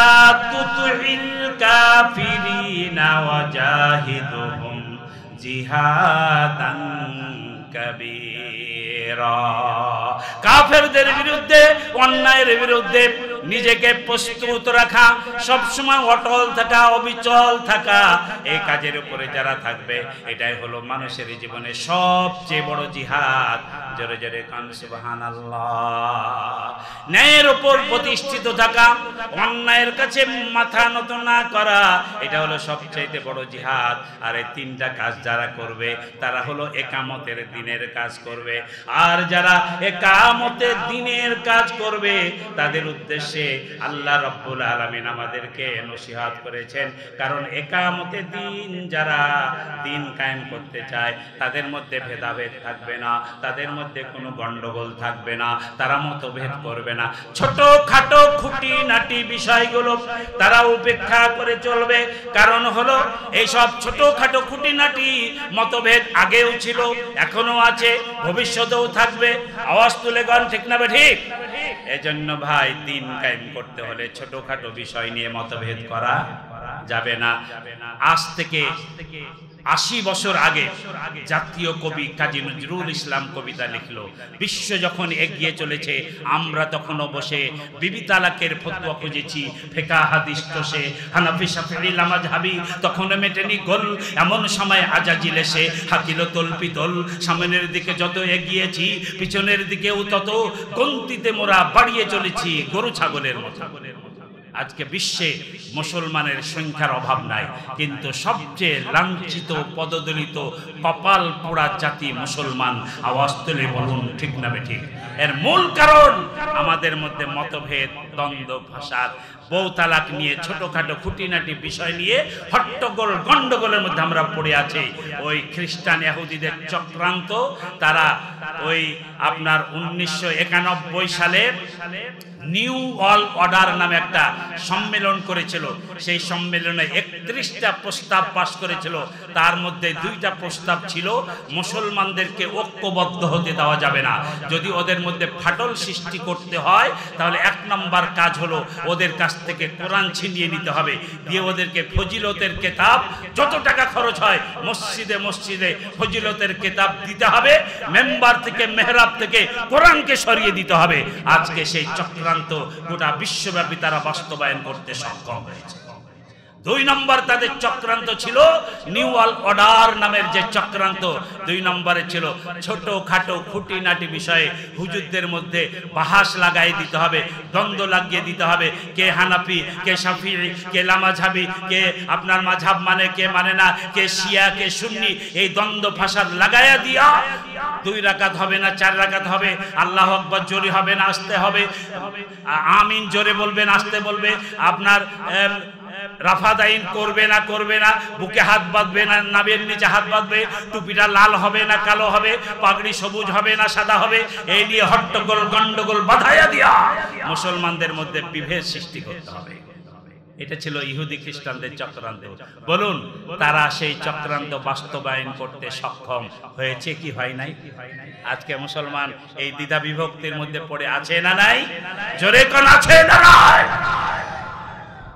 তুতিল কাফিরিনা ওয়াজাহিদুহুম জিহাদান কাবীরা। কাফেরদের বিরুদ্ধে, অন্যায়ের বিরুদ্ধে নিজেকে প্রস্তুত রাখা, সবসময় অটল থাকা, অবিচল থাকা, এই কাজের উপরে যারা থাকবে এটাই হলো মানুষের জীবনে সবচেয়ে বড় জিহাদ। জোরে জোরে কান সুবহানাল্লাহ। ন্যায়ের উপর প্রতিষ্ঠিত থাকা, অন্যায়ের কাছে মাথা নত না করা, এটা হলো সবচেয়ে বড় জিহাদ। আর এই তিনটা কাজ যারা করবে তারা হলো একামতের দিনের কাজ করবে। আর যারা একামতের দিনের কাজ করবে তাদের উদ্দেশ্যে আল্লাহ রাব্বুল আলামিন আমাদেরকে নসিহত করেছেন। কারণ একামতের দিন যারা দিন কায়েম করতে চায় তাদের মধ্যে ভেদাভেদ থাকবে না, তাদের মধ্যে কোনো গন্ডগোল থাকবে না, তারা মতভেদ করবে না। ছোট খাটো খুঁটিনাটি বিষয়গুলো তারা উপেক্ষা করে চলবে। কারণ হলো এইসব ছোট খাটো খুঁটিনাটি মতভেদ আগেও ছিল, এখনো আছে, ভবিষ্যতেও থাকবে। আওয়াজ তুলে গান ঠিক না ঠিক? এজন্য ভাই দিন কায়েম করতে হলে ছোটখাটো বিষয় নিয়ে মতভেদ করা যাবে না। আজ থেকে 80 বছর আগে জাতীয় কবি কাজী নজরুল ইসলাম কবিতা লিখলো, বিশ্ব যখন এগিয়ে চলেছে আমরা তখনও বসে বিবি তালাকের ফতোয়া খুঁজেছি, ফিকহ হাদিস চষে হানাফি শাফিঈ মাযহাবী তখনও মেটেনি গোল, এমন সময় আজাজিল এসে হাকিল তলপিতল, সামনের দিকে যত এগিয়েছি পিছনের দিকেও তত গন্তিতে মোরা বাড়িয়ে চলেছি গরু ছাগলের মতো। আজকে বিশ্বে মুসলমানের সংখ্যার অভাব নাই, কিন্তু সবচেয়ে লাঞ্ছিত, পদদলিত, কপাল পোড়া জাতি মুসলমান। আওয়াজ তুলে বলুন ঠিক না ঠিক? এর মূল কারণ আমাদের মধ্যে মতভেদ, দ্বন্দ্ব, ফাসাদ, বউ তালাক নিয়ে ছোটখাটো খুঁটিনাটি বিষয় নিয়ে হট্টগোল গন্ডগোলের মধ্যে আমরা পড়ে আছি। ওই খ্রিস্টান ইহুদিদের চক্রান্ত, তারা ওই আপনার 1991 সালে নিউ ওয়ার্ল্ড অর্ডার নামে একটা সম্মেলন করেছিল। সেই সম্মেলনে 31টা প্রস্তাব পাশ করেছিল। তার মধ্যে 2টা প্রস্তাব ছিল মুসলমানদেরকে ঐক্যবদ্ধ হতে দেওয়া যাবে না, যদি ওদের মধ্যে ফাটল সৃষ্টি করতে হয় তাহলে 1 নম্বর কাজ হলো ওদের কাছ থেকে কোরআন ছিনিয়ে নিতে হবে, দিয়ে ওদেরকে ফজিলতের কিতাব, যত টাকা খরচ হয় মসজিদে মসজিদে ফজিলতের কিতাব দিতে হবে, মেম্বার থেকে মেহরাব থেকে কোরআনকে সরিয়ে দিতে হবে। আজকে সেই চক্রান্ত গোটা বিশ্বব্যাপী তারা বাস্তবায়ন করতে সক্ষম হয়েছে। 2 নম্বর তাদের চক্রান্ত ছিল নিউ ওয়ার্ল্ড অর্ডার নামের যে চক্রান্ত। 2 নম্বরে ছিল ছোট খাটো খুঁটিনাটি বিষয়ে হুজুরদের মধ্যে বাহাস লাগাই দিতে হবে, দ্বন্দ্ব লাগিয়ে দিতে হবে, কে হানাফি, কে শাফিঈ, কে লামাযহাবি, কে আপনার মাযহাব মানে কে মানে না, কে শিয়া, কে সুন্নি, এই দ্বন্দ্ব ফাসাদ লাগাইয়া দিয়া 2 রাকাত হবে না 4 রাকাত হবে, আল্লাহু আকবার জোরে হবে না আস্তে হবে, আমিন জোরে বলবেন আস্তে বলবে, আপনার রাফাদাইন করবে না, বুকে হাত বাঁধবে না, নাভির নিচে হাত বাঁধবে, টুপিটা লাল হবে না কালো হবে, পাগড়ি সবুজ হবে না সাদা হবে, এই নিয়ে হট্টগোল গন্ডগোল বাধাইয়া দিয়া মুসলমানদের মধ্যে বিভেদ সৃষ্টি করতে হবে। এটা ছিল ইহুদি খ্রিস্টানদের চক্রান্ত। বলুন, তারা সেই চক্রান্ত বাস্তবায়ন করতে সক্ষম হয়েছে কি হয় নাই? আজকে মুসলমান এই দ্বিধা বিভক্তির মধ্যে পড়ে আছে না নাই? জোরে কোন আছে না নাই?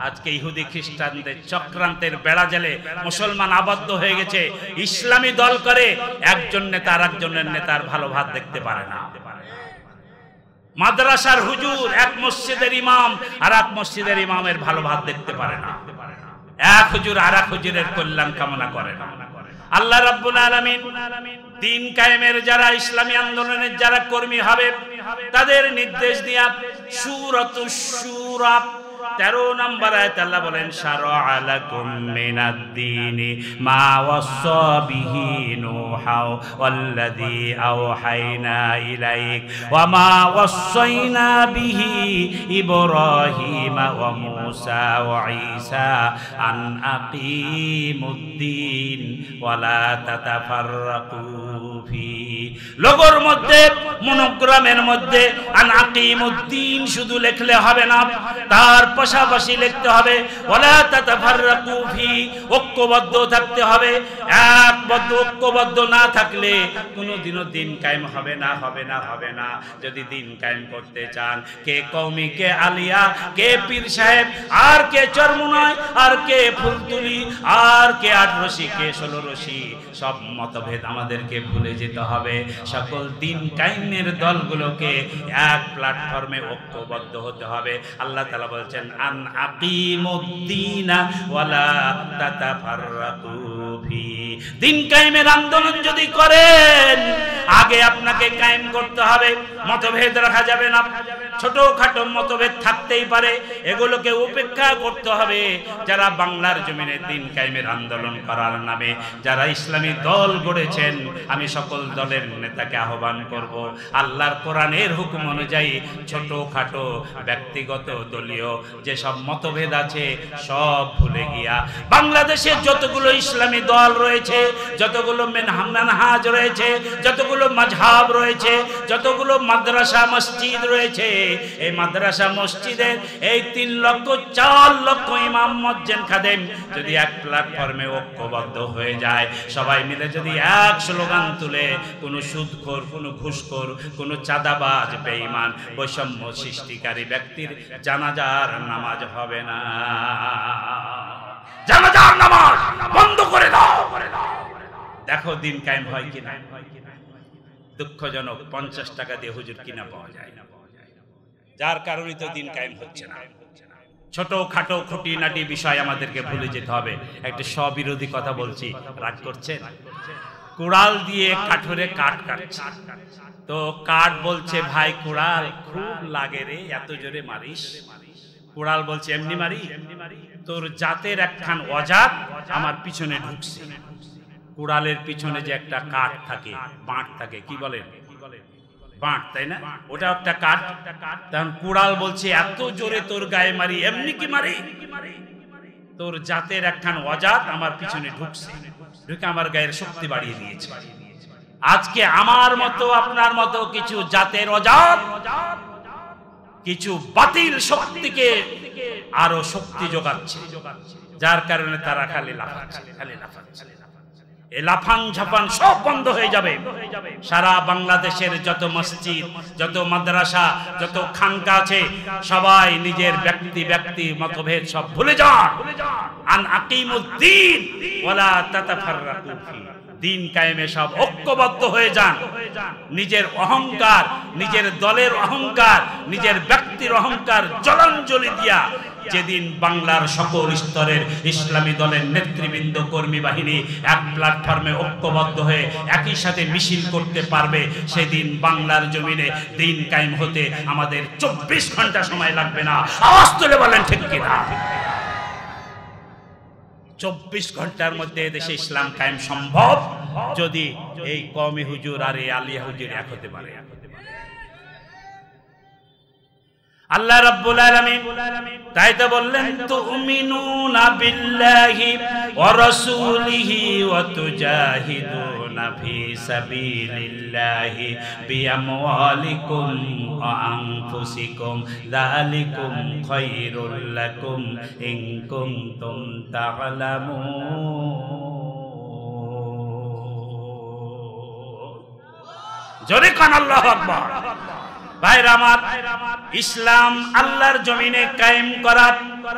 আজকে ইহুদি খ্রিস্টানদের চক্রান্তের বেড়া জালে মুসলমান আবদ্ধ হয়ে গেছে। ইসলামী দল করে, একজন নেতা আর একজনের নেতার ভালো ভাত দেখতে পারে না। মাদ্রাসার হুজুর এক মসজিদের ইমাম আর এক মসজিদের ইমামের ভালো ভাত দেখতে পারে না। এক হুজুর আর এক হুজুরের কল্যাণ কামনা করে না। আল্লাহ রাব্বুল আলামিন দ্বীন কায়েমের যারা, ইসলামী আন্দোলনের যারা কর্মী হবে, তাদের নির্দেশ দিয়া সূরাতুশ শূরা 13 নম্বর আয়াতে আল্লাহ বলেন, শারআ লাকুম মিনাদ-দীনি মা ওয়াসসা বিহি নূহা ওয়াল্লাযী আওহাইনা ইলাইক ওয়া মা ওয়াসসাইনা বিহি ইব্রাহিমা ওয়া মূসা ওয়া ঈসা আন আকিমুদ-দীন ওয়া লা তাতাফাররাকু ফি। লোগোর মধ্যে, মনোগ্রামের মধ্যে আন আকিমুদ-দীন শুধু লিখলে হবে না, তার পাশাপাশি লিখতে হবে ওয়ালা তাতাফাররাকু ফি, ঐক্যবদ্ধ থাকতে হবে। ঐক্যবদ্ধ না থাকলে কোনোদিনও দিন কায়েম হবে না। যদি দিন কায়েম করতে চান, কে কওমি, কে আলিয়া, কে পীর সাহেব, আর কে চরমুনায়, আর কে ফুলতুলি, আর কে 8 রশি, কে 16 রশি, সব মতভেদ আমাদেরকে ভুলে যেতে হবে। সকল দিন কায়েমের দলগুলোকে এক প্ল্যাটফর্মে ঐক্যবদ্ধ হতে হবে। আল্লাহ তাআলা বলছেন, আন আকিমুদ্দিনা ওয়ালা তাতাফাররাকু ফি। দিন কায়েমের আন্দোলন যদি করেন, আগে আপনাকে কায়েম করতে হবে। মতভেদ রাখা যাবে না। ছোটখাটো মতভেদ থাকতেই পারে, এগুলোকে উপেক্ষা করতে হবে। যারা বাংলার জমিনে দিন কায়েমের আন্দোলন করার নামে যারা ইসলামী দল গড়েছেন, আমি সকল দলের নেতাকে আহ্বান করব, আল্লাহর কোরআনের হুকুম অনুযায়ী ছোটখাটো ব্যক্তিগত দলীয় যেসব মতভেদ আছে সব ভুলে গিয়া বাংলাদেশে যতগুলো ইসলামী দল রয়েছে, যতগুলো মানহাজ রয়েছে, যতগুলো মাযহাব রয়েছে, যতগুলো মাদ্রাসা মসজিদ রয়েছে, এই মাদ্রাসা মসজিদের এই 3 লক্ষ 4 লক্ষ ইমাম মুয়াজ্জিন খাদেম যদি এক প্ল্যাটফর্মে ঐক্যবদ্ধ হয়ে যায়, সবাই মিলে যদি এক স্লোগান তুলে, কোনো সুদখোর, কোনো ঘুষখোর, কোনো চাঁদাবাজ, বেঈমান, বৈষম্য সৃষ্টিকারী ব্যক্তির জানাজার নামাজ হবে না। জানাজার নামাজ বন্ধ করে দাও। দেখো দিন কায়েম হয় কিনা। দুঃখজনক, 50 টাকা দিয়ে হুজুর কিনা পাওয়া যায় না, যার কারণে তো দিন কায়েম হচ্ছে না। ছোটখাটো খুঁটিনাটি বিষয় আমাদেরকে ভুলে যেতে হবে। একটা স্ববিরোধী কথা বলছি, রাগ করছেন? কুড়াল দিয়ে কাঠরে কাঠ কাটছে, তো কাঠ বলছে, ভাই কুড়াল খুব লাগে রে, এত জোরে মারিস। কুড়াল বলছে, এমনি মারি, তোর জাতের একখান অজাত আমার পিছনে ঢুকছে। কুড়ালের পিছনে যে একটা কাঠ থাকে, বাঁট থাকে, কি বলেন? বাঁট, তাই না? ওটা একটা কাঠ। তখন কুড়াল বলছে, এত জোরে তোর গায়ে মারি, এমনি কি মারি? তোর জাতের একখান অজাত আমার পিছনে ঢুকছে, ঢুকে আমার গায়ের শক্তি বাড়িয়ে দিয়েছে। আজকে আমার মতো, আপনার মতো কিছু জাতের অজাত কিছু বাতিল শক্তিকে আরো শক্তি যোগাচ্ছে, যার কারণে তারা খালি লাফাচ্ছে। এই লাফান ঝাপান সব বন্ধ হয়ে যাবে। সারা বাংলাদেশের যত মসজিদ, যত মাদ্রাসা, যত খানকা আছে, সবাই নিজের ব্যক্তি মতভেদ সব ভুলে যান। আন আকিমুদ্দিন ওয়ালা তাতাফাররাকু ফি। দিন কায়েমে সব ঐক্যবদ্ধ হয়ে যান। নিজের অহংকার, নিজের দলের অহংকার, নিজের ব্যক্তির অহংকার জলাঞ্জলি দিয়া যেদিন বাংলার সকল স্তরের ইসলামী দলের নেতৃবৃন্দ, কর্মী বাহিনী এক প্ল্যাটফর্মে ঐক্যবদ্ধ হয়ে একই সাথে মিছিল করতে পারবে, সেদিন বাংলার জমিনে দিন কায়েম হতে আমাদের 24 ঘন্টা সময় লাগবে না। আওয়াজ তুলে বলেন ঠিক কিনা? 24 ঘন্টার মধ্যে দেশে ইসলাম কায়েম সম্ভব, যদি এই কওমি হুজুর আর এই আলিয়া হুজুর এক হতে পারে। আল্লাহ রাব্বুল আলামিন তাই তো বললেন তুমিনুনা বিল্লাহি ওয়া রাসূলিহি ওয়া তুজাহিদুনা ফি সাবিলিল্লাহি বিআমওয়ালিকুম ওয়া আনফুসিকুম যালিকুম খায়রুল লাকুম ইন কুনতুম তা'লামুন। জোরে কান আল্লাহু আকবার। ভাইরা আমার, ইসলাম আল্লাহর জমিনে কায়েম করা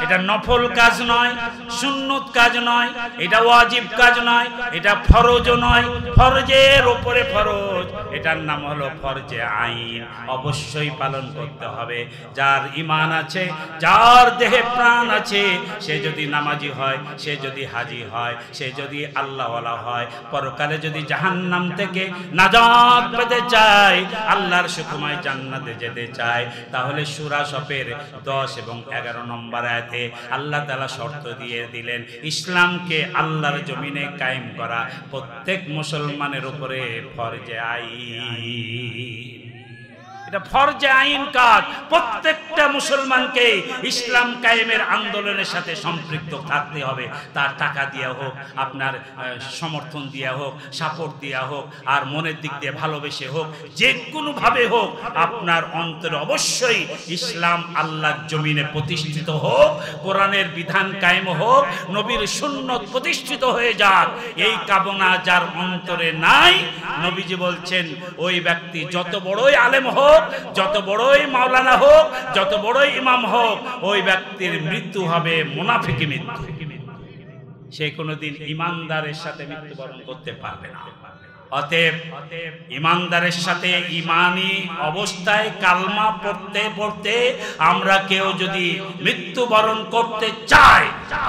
এটা নফল কাজ নয়, সুন্নত কাজ নয়, এটা ওয়াজিব কাজ নয়, এটা ফরজও নয়, ফরজের উপরে ফরজ, এটার নাম হলো ফরজে আইন। অবশ্যই পালন করতে হবে। যার ঈমান আছে, যার দেহে প্রাণ আছে, সে যদি নামাজি হয়, সে যদি হাজি হয়, সে যদি আল্লাহওয়ালা হয়, পরকালে যদি জাহান্নাম থেকে নাজাত পেতে চায়, আল্লাহর সুখময় জান্নাতে যেতে চায়, তাহলে সূরা সফের 10 এবং 11 নম্বর আয়াতে আল্লাহ তাআলা শর্ত দিয়ে দিলেন, ইসলামকে আল্লাহর জমিনে কায়েম করা প্রত্যেক মুসলমানের উপরে ফরজে আইন। এটা ফরজে আইন কাজ। প্রত্যেকটা মুসলমানকে ইসলাম কায়েমের আন্দোলনের সাথে সম্পৃক্ত থাকতে হবে। তার টাকা দিয়া হোক, আপনার সমর্থন দিয়া হোক, সাপোর্ট দিয়া হোক, আর মনের দিক দিয়ে ভালোবেসে হোক, যে কোনোভাবে হোক, আপনার অন্তরে অবশ্যই ইসলাম আল্লাহর জমিনে প্রতিষ্ঠিত হোক, কোরআনের বিধান কায়েম হোক, নবীর সুন্নত প্রতিষ্ঠিত হয়ে যাক। এই কামনা যার অন্তরে নাই, নবীজি বলছেন ওই ব্যক্তি যত বড়ই আলেম হোক, যত বড়ই মাওলানা হোক, যত বড়ই ইমাম হোক, ওই ব্যক্তির মৃত্যু হবে মুনাফিকি মৃত্যু। সে কোনোদিন ইমানদারের সাথে মৃত্যুবরণ করতে পারবে না। অতএব ইমানদারের সাথে ইমানি অবস্থায় কালমা পড়তে পড়তে আমরা কেউ যদি মৃত্যুবরণ করতে চাই,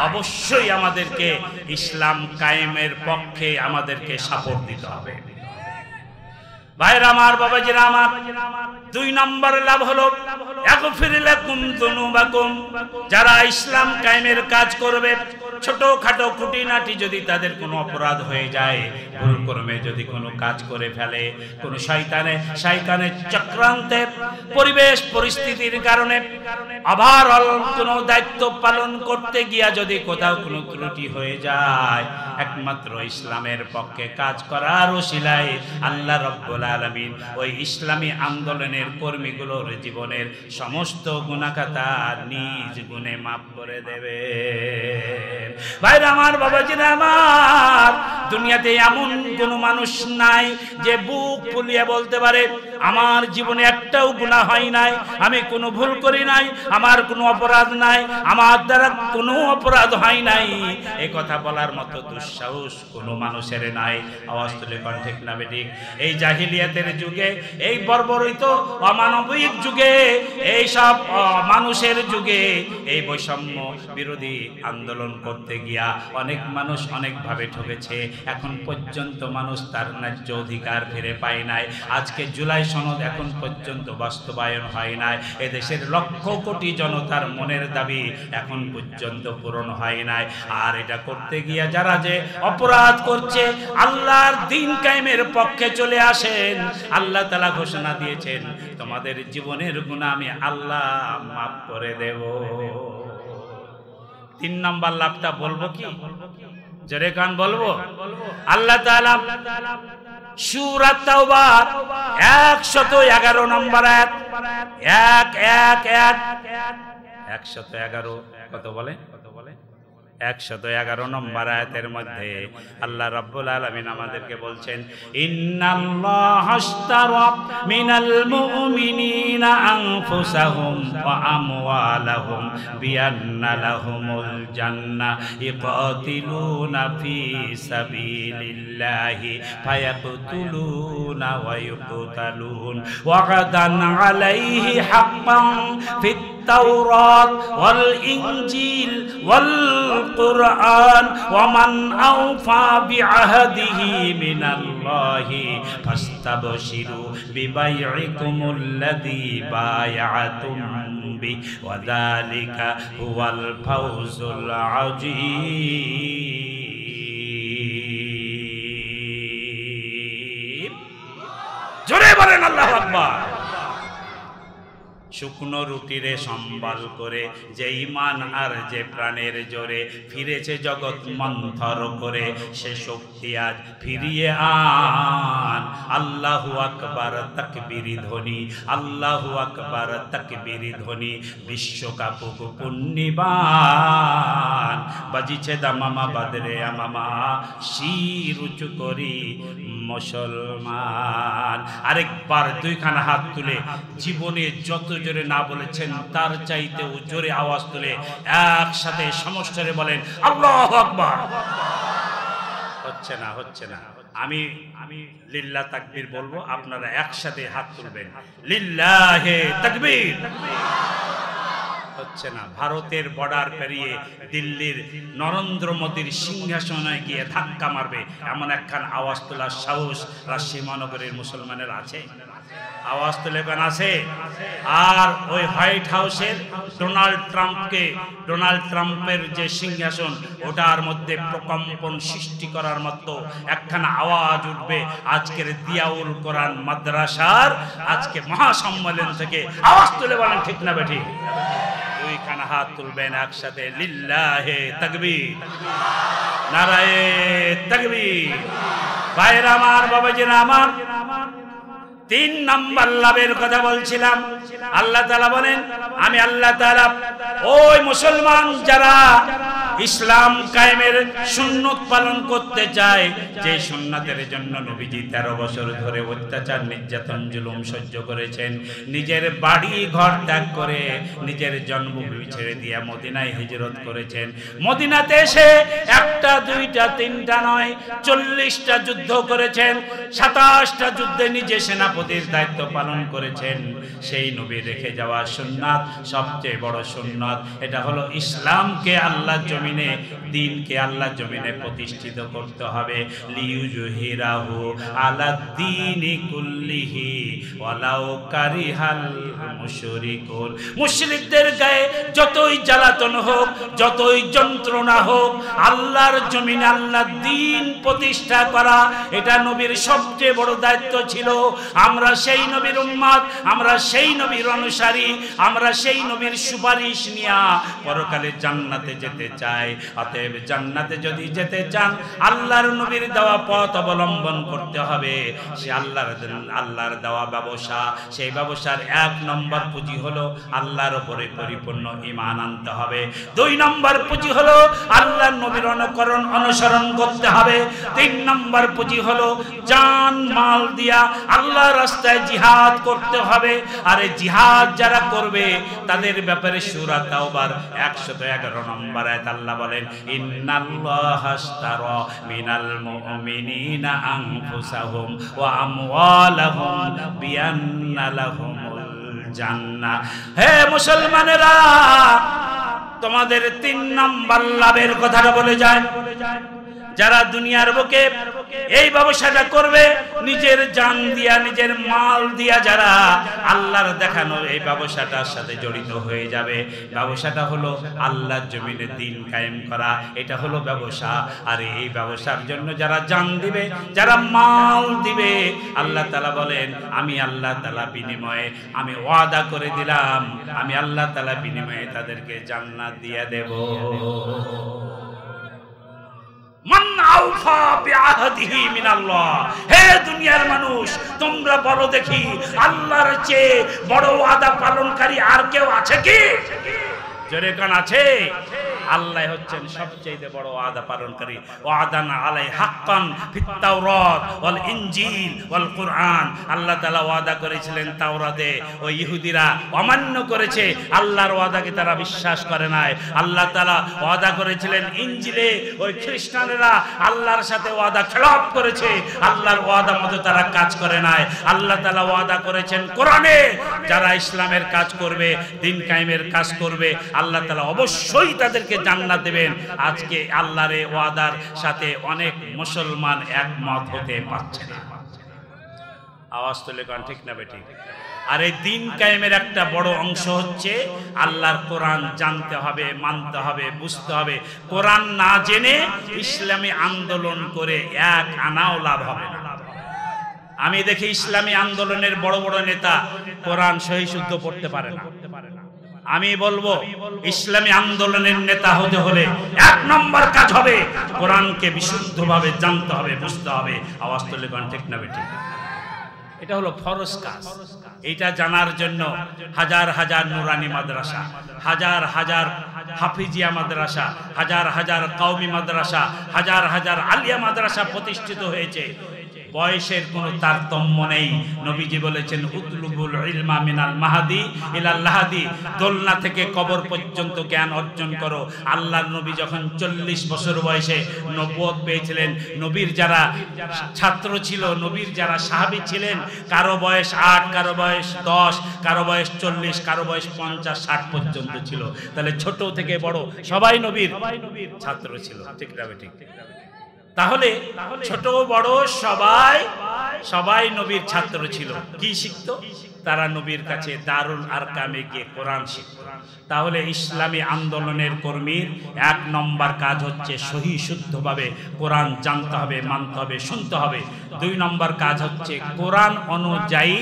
অবশ্যই আমাদেরকে ইসলাম কায়েমের পক্ষে আমাদেরকে সাপোর্ট দিতে হবে। ভাইরা আমার, বাবাজিরা আমার, 2 নম্বর লাভ হলো ইয়াগফির লাকুম যুনুবাকুম। যারা ইসলাম কায়েমের কাজ করবে, ছোটখাটো খুঁটিনাটি যদি তাদের কোনো অপরাধ হয়ে যায়, ভুলক্রমে যদি কোনো কাজ করে ফেলে, কোনো শয়তানের চক্রান্তে, পরিবেশ পরিস্থিতির কারণে, ওভারঅল কোনো দায়িত্ব পালন করতে গিয়া যদি কোথাও কোনো ত্রুটি হয়ে যায়, একমাত্র ইসলামের পক্ষে কাজ করার ওসিলায় আল্লাহ রাব্বুল আলামিন ওই ইসলামী আন্দোলনের কর্মীগুলোর জীবনের সমস্ত গুনাহখাতা নিজ গুণে মাফ করে দেবে। ভাইরা আমার, বাবাজিরা আমার, দুনিয়াতে এমন কোন মানুষ নাই যে বুক ফুলিয়ে বলতে পারে আমার জীবনে একটাও গুনাহ হয় নাই, আমি কোনো ভুল করি নাই, আমার কোনো অপরাধ নাই, আমার দ্বারা কোনো অপরাধ হয় নাই। এই কথা বলার মতো দুঃসাহস কোনো মানুষের নাই। আওয়াজ তুলে কোন ঠিক না বেঠিক? এই জাহিলিয়াতের যুগে, এই বর্বরিত অমানবিক যুগে, এই সব মানুষের যুগে, এই বৈষম্য বিরোধী আন্দোলন করতে গিয়া অনেক মানুষ অনেকভাবে ঠকেছে। এখন পর্যন্ত মানুষ তার ন্যায্য অধিকার ফিরে পায় নাই। আজকে জুলাই সনদ এখন পর্যন্ত বাস্তবায়ন হয় নাই। এদেশের লক্ষ কোটি জনতার মনের দাবি এখন পর্যন্ত পূরণ হয় নাই। আর এটা করতে গিয়া যারা যে অপরাধ করছে, আল্লাহর দ্বীন কায়েমের পক্ষে চলে আসেন। আল্লাহ তাআলা ঘোষণা দিয়েছেন, তোমাদের জীবনের গুনাহ আমি আল্লাহ মাফ করে দেব। 3 নম্বর লাভটা বলবো কি? জোরে কান বলবো। আল্লাহ তাআলা সূরা তাওবা 111 নম্বর আয়াত, 111 কত বলে? 111 নম্বর আয়াতের মধ্যে আল্লাহ রাব্বুল আলামিন আমাদেরকে বলছেন, ইন্নাল্লাহা আশতারা মিনাল মুমিনিনা আনফুসাহুম ওয়া আমওয়ালাহুম বিআন্না লাহুমুল জান্নাহ ইকাতিলুনা ফি সাবিলিল্লাহি ফায়াকতুলুনা ওয়া ইউকতালুন ওয়া'দান আলাইহি হাক্কান ফিত তাওরাত ওয়াল ইনজিল ওয়াল القرآن ومن أوفى بعهده من الله فاستبشروا ببيعكم الذي بايعتم به وذلك هو الفوز العظيم। জোরে বলেন আল্লাহু আকবার। শুকনো রুটিরে সম্বল করে, যে ইমান আর যে প্রাণের জোরে ফিরেছে জগৎ মন্থর করে, সে শক্তি আজ ফিরিয়ে আন। আল্লাহু আকবার তাকবীর ধ্বনি, আল্লাহু আকবার তাকবীর ধ্বনি, বিশ্বকাপুক পুণ্যবান বাজিছে দামামা বাদরে আমামা, শির উঁচু করি মুসলমান। আরেকবার দুইখানা হাত তুলে জীবনে যত জোরে না বলেছেন তার চাইতেও জোরে আওয়াজ তুলে একসাথে সমস্বরে বলেন আল্লাহু আকবার। হচ্ছে না, হচ্ছে না। আমি লিল্লাহ তাকবীর বলবো, আপনারা একসাথে হাত তুলবেন লিল্লাহে তাকবীর। হচ্ছে না। ভারতের বর্ডার পেরিয়ে দিল্লির নরেন্দ্র মোদীর সিংহাসনে গিয়ে ধাক্কা মারবে এমন একখান আওয়াজ তোলার সাহস রাজশাহী মহানগরের মুসলমানের আছে? আওয়াজ তুলে কেন আছে? আর ওই হোয়াইট হাউসের ডোনাল্ড ট্রাম্পের যে সিংহাসন, ওটার মধ্যে প্রকম্পন সৃষ্টি করার মতো একখানা আওয়াজ উঠবে আজকের দিয়াউল কোরআন মাদ্রাসার আজকে মহাসম্মেলন থেকে। আওয়াজ তুলে বলেন ঠিক না বেঠিক? দুইখানা হাত তুলবেন একসাথে লিল্লাহে তাকবীর, নারায়ে তাকবীর। ভাইরা আমার, বাবাজিরা আমার, 3 নম্বর লাভের কথা বলছিলাম। আল্লাহ তাআলা বলেন, আমি আল্লাহ তাআলা ওই মুসলমান যারা ইসলাম কায়েমের সুন্নত পালন করতে চায়, যে সুন্নাতের জন্য নবীজি 13 বছর ধরে অত্যাচার নির্যাতন জুলুম সহ্য করেছেন, নিজের বাড়ি ঘর ত্যাগ করে নিজের জন্মভূমি ছেড়ে দিয়ে মদিনায় হিজরত করেছেন। মদিনাতে এসে 1টা 2টা 3টা নয় 40টা যুদ্ধ করেছেন, 27টা যুদ্ধে নিজে সেনাপতির দায়িত্ব পালন করেছেন। সেই নবী রেখে যাওয়া সুন্নাত সবচেয়ে বড় সুন্নাত। এটা হলো ইসলামকে আল্লাহর জমিনে, দ্বীনকে আল্লাহর জমিনে প্রতিষ্ঠিত করতে হবে। লিইউজহিরাহু আলাদ্দীনি কুল্লিহি ওয়ালাউ কারিহাল মুশরিকুন। মুশরিকদের গায়ে যতই জ্বালাতন হোক, যতই যন্ত্রণা হোক, আল্লাহর জমিনে আল্লাহর দ্বীন প্রতিষ্ঠা করা এটা নবীর সবচেয়ে বড় দায়িত্ব ছিল। আমরা সেই নবীর উম্মত, আমরা সেই নবীর অনুসারী, আমরা সেই নবীর সুপারিশ নিয়া পরকালে জান্নাতে যেতে চাই। অতএব জান্নাতে যদি যেতে চান আল্লাহর নবীর দেওয়া পথ অবলম্বন করতে হবে। সে আল্লাহর দেওয়া ব্যবসা, সেই ব্যবসার 1 নম্বর পুঁজি হলো আল্লাহর উপরে পরিপূর্ণ ঈমান আনতে হবে। 2 নম্বর পুঁজি হলো আল্লাহর নবীর অনুসরণ করতে হবে। 3 নম্বর পুঁজি হলো জান মাল দিয়া আল্লাহর রাস্তায় জিহাদ করতে হবে। আর এই জিহাদ যারা করবে তাদের ব্যাপারে সূরা তাওবার 111 নম্বর আয়াত আল্লাহ বলেন, ইন্নাল্লাহা আশতারা মিনাল মুমিনিনা আনফুসাহুম ওয়া আমওয়ালাহুম বিআন্না লাহুমুল জান্নাহ। হে মুসলমানেরা, তোমাদের 3 নম্বর লাভের কথাটা বলে যায়। যারা দুনিয়ার বুকে এই ব্যবসাটা করবে, নিজের জান দিয়া নিজের মাল দিয়া যারা আল্লাহর দেখানো এই ব্যবসাটার সাথে জড়িত হয়ে যাবে, ব্যবসাটা হলো আল্লাহর জমিনে দ্বীন কায়েম করা, এটা হলো ব্যবসা। আর এই ব্যবসার জন্য যারা জান দিবে, যারা মাল দিবে, আল্লাহ তাআলা বলেন, আমি আল্লাহ তাআলা বিনিময়ে আমি ওয়াদা করে দিলাম, আমি আল্লাহ তাআলা বিনিময়ে তাদেরকে জান্নাত দিয়ে দেব। মান আওফা বিআহদিহি মিনাল্লাহ। হে দুনিয়ার মানুষ, তোমরা বলো দেখি, আল্লাহর চেয়ে বড় ওয়াদা পালনকারী আর কেউ আছে কি? জোরে কান আছে? আল্লাহ হচ্ছেন সবচেয়ে বড় ওয়াদা পালনকারী। ওয়াদান আলাই হাক্কান ফিত তাওরাত ওয়াল ইনজিল ওয়াল কুরআন। আল্লাহ তাআলা ওয়াদা করেছিলেন তাওরাতে, ওই ইহুদিরা অমান্য করেছে, আল্লাহর ওয়াদাকে তারা বিশ্বাস করে নাই। আল্লাহ তাআলা ওয়াদা করেছিলেন ইনজিলে, ওই খ্রিস্টানেরা আল্লাহর সাথে ওয়াদা খেলাপ করেছে, আল্লাহর ওয়াদা মতো তারা কাজ করে নাই। আল্লাহ তাআলা ওয়াদা করেছেন কোরআনে, যারা ইসলামের কাজ করবে, দ্বীন কায়েমের কাজ করবে, আল্লাহ তাআলা অবশ্যই তাদেরকে জান্নাত দেবেন। আজকে আল্লাহর এই ওয়াদার সাথে অনেক মুসলমান একমত হতে পারছে না। আওয়াজ তুলে কোন ঠিক না বেঠিক? আর এই দ্বীন কায়েমের একটা বড় অংশ হচ্ছে আল্লাহর কোরআন জানতে হবে, মানতে হবে, বুঝতে হবে। কোরআন না জেনে ইসলামী আন্দোলন করে 1 আনাও লাভ হবে না। আমি দেখি ইসলামী আন্দোলনের বড় বড় নেতা কোরআন সহি শুদ্ধ পড়তে পারে না। আমি বলবো ইসলামী আন্দোলনের নেতা হতে হলে 1 নম্বর কাজ হবে কোরআনকে বিশুদ্ধভাবে জানতে হবে, বুঝতে হবে। আওয়াজ তুলে কোন ঠিক না বেঠিক? এটা হলো ফরজ কাজ। এটা জানার জন্য হাজার হাজার নুরানি মাদ্রাসা, হাজার হাজার হাফিজিয়া মাদ্রাসা, হাজার হাজার কওমি মাদ্রাসা, হাজার হাজার আলিয়া মাদ্রাসা প্রতিষ্ঠিত হয়েছে। বয়সের কোনো তারতম্য নেই। নবীজি বলেছেন উতলুবুল ইলমা মিনাল মাহাদি ইলাল লাহাদি, দোলনা থেকে কবর পর্যন্ত জ্ঞান অর্জন করো। আল্লাহর নবী যখন 40 বছর বয়সে নবুয়ত পেয়েছিলেন, নবীর যারা ছাত্র ছিল, নবীর যারা সাহাবী ছিলেন, কারো বয়স 8, কারো বয়স 10, কারো বয়স 40, কারো বয়স 50, 60 পর্যন্ত ছিল। তাহলে ছোট থেকে বড় সবাই নবীর ছাত্র ছিল, ঠিক না ঠিক? তাহলে ছোট বড় সবাই নবীর ছাত্র ছিল। কি শিখতো তারা? নবীর কাছে দারুল আরকামে গিয়ে কোরআন শিখত। তাহলে ইসলামী আন্দোলনের কর্মীর 1 নম্বর কাজ হচ্ছে সহি শুদ্ধভাবে কোরআন জানতে হবে, মানতে হবে, শুনতে হবে। 2 নম্বর কাজ হচ্ছে কোরআন অনুযায়ী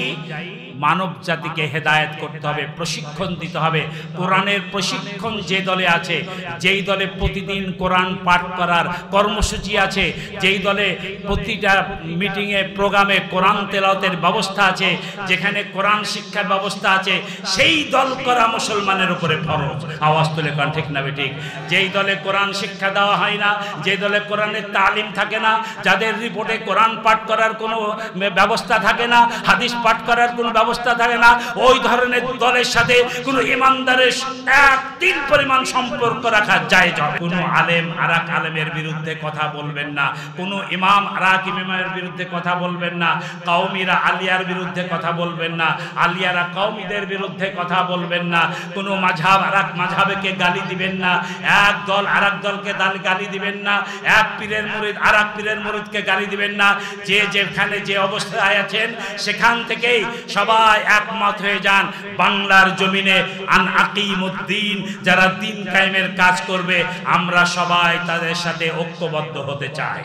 মানব জাতিকে হেদায়েত করতে হবে, প্রশিক্ষণ দিতে হবে। কোরআনের প্রশিক্ষণ যে দলে আছে, যেই দলে প্রতিদিন কোরআন পাঠ করার কর্মসূচি আছে, যেই দলে প্রতিটা মিটিংয়ে প্রোগ্রামে কোরআন তেলাওয়াতের ব্যবস্থা আছে, যেখানে কোরআন শিক্ষার ব্যবস্থা আছে, সেই দল করা মুসলমানের উপরে ফরজ। আওয়াজ তুলে কোন ঠিক না ঠিক? যেই দলে কোরআন শিক্ষা দেওয়া হয় না, যে দলে কোরআনের তালিম থাকে না, যাদের রিপোর্টে কোরআন পাঠ করার কোনো ব্যবস্থা থাকে না, হাদিস পাঠ করার কোনো ব্যবস্থা থাকে না, ওই ধরনের দলের সাথে কোনো ইমানদারের 1 পরিমাণ সম্পর্ক রাখা জায়েজ হবে। কোনো আলেম আরেক আলেমের বিরুদ্ধে কথা বলবেন না, কোনো ইমাম আরেক ইমামের বিরুদ্ধে কথা বলবেন না, কওমিরা আলিয়ার বিরুদ্ধে কথা বলবেন না, আলিয়ারা কওমিদের বিরুদ্ধে কথা বলবেন না, কোনো মাযহাব আরেক মাযহাবকে গালি দিবেন না, এক দল আরেক দলকে গালি দিবেন না, এক পীরের মুরিদ আরেক পীরের মুরিদকে গালি দিবেন না। যে যেখানে যে অবস্থায় আছেন সেখান থেকেই সবাই একমত হয়ে যান। বাংলার জমিনে আন আকিমুদ্দিন, যারা দ্বীন কায়েমের কাজ করবে, আমরা সবাই তাদের সাথে ঐক্যবদ্ধ হতে চাই।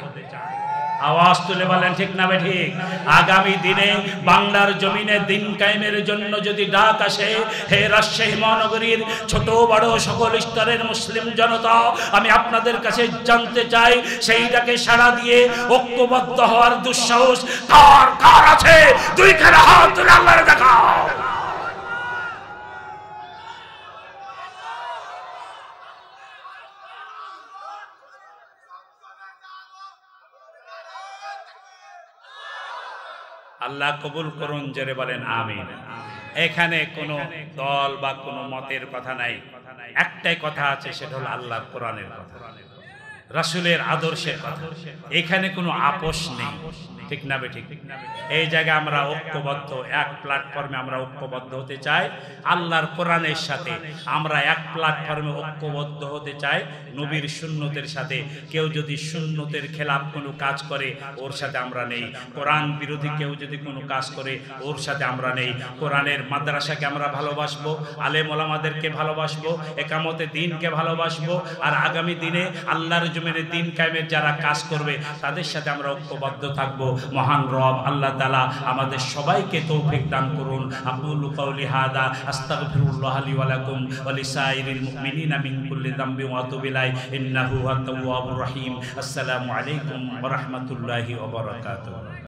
আওয়াজ তুলে বলেন ঠিক না ঠিক? আগামী দিনে বাংলার জমিনে দ্বীন কায়েমের জন্য যদি ডাক আসে, হে রাজশাহী মহানগরীর ছোট বড় সকল স্তরের মুসলিম জনতা, আমি আপনাদের কাছে জানতে চাই, সেই ডাকে সাড়া দিয়ে ঐক্যবদ্ধ হওয়ার দুঃসাহস কার কার আছে? 2 খানা হাত তুলে আল্লাহরে দেখাও। আল্লাহ কবুল করুন, জোরে বলেন আমিন। এখানে কোনো দল বা কোনো মতের কথা নাই, একটাই কথা আছে, সেটা হলো আল্লাহর কোরআনের কথা, রাসূলের আদর্শের কথা। এখানে কোনো আপোষ নেই, ঠিক না ঠিক? এই জায়গায় আমরা ঐক্যবদ্ধ, এক প্ল্যাটফর্মে আমরা ঐক্যবদ্ধ হতে চাই আল্লাহর কোরআনের সাথে। আমরা এক প্ল্যাটফর্মে ঐক্যবদ্ধ হতে চাই নবীর সুন্নতের সাথে। কেউ যদি সুন্নতের খেলাফ কোনো কাজ করে, ওর সাথে আমরা নেই। কোরআন বিরোধী কেউ যদি কোনো কাজ করে, ওর সাথে আমরা নেই। কোরআনের মাদ্রাসাকে আমরা ভালোবাসবো, আলেম ওলামাদেরকে ভালোবাসবো, একামতে দ্বীনকে ভালোবাসবো। আর আগামী দিনে আল্লাহর জমিনে দ্বীন কায়েমের যারা কাজ করবে, তাদের সাথে আমরা ঐক্যবদ্ধ থাকবো। মহান রব আল্লাহ তাআলা আমাদের সবাইকে তৌফিক দান করুন। আকুলু কাউলি হাদা আস্তাগফিরুল্লাহ লি ওয়া লাকুম ওয়া লিসাইরিল মুমিনিনা মিন কুল্লি যামবিন ওয়া আতুবু ইলাইহি ইন্নাহু হুয়াত তাওয়াবুর রহিম। আসসালামু আলাইকুম ওয়া রাহমাতুল্লাহি ওয়া বারাকাতুহু।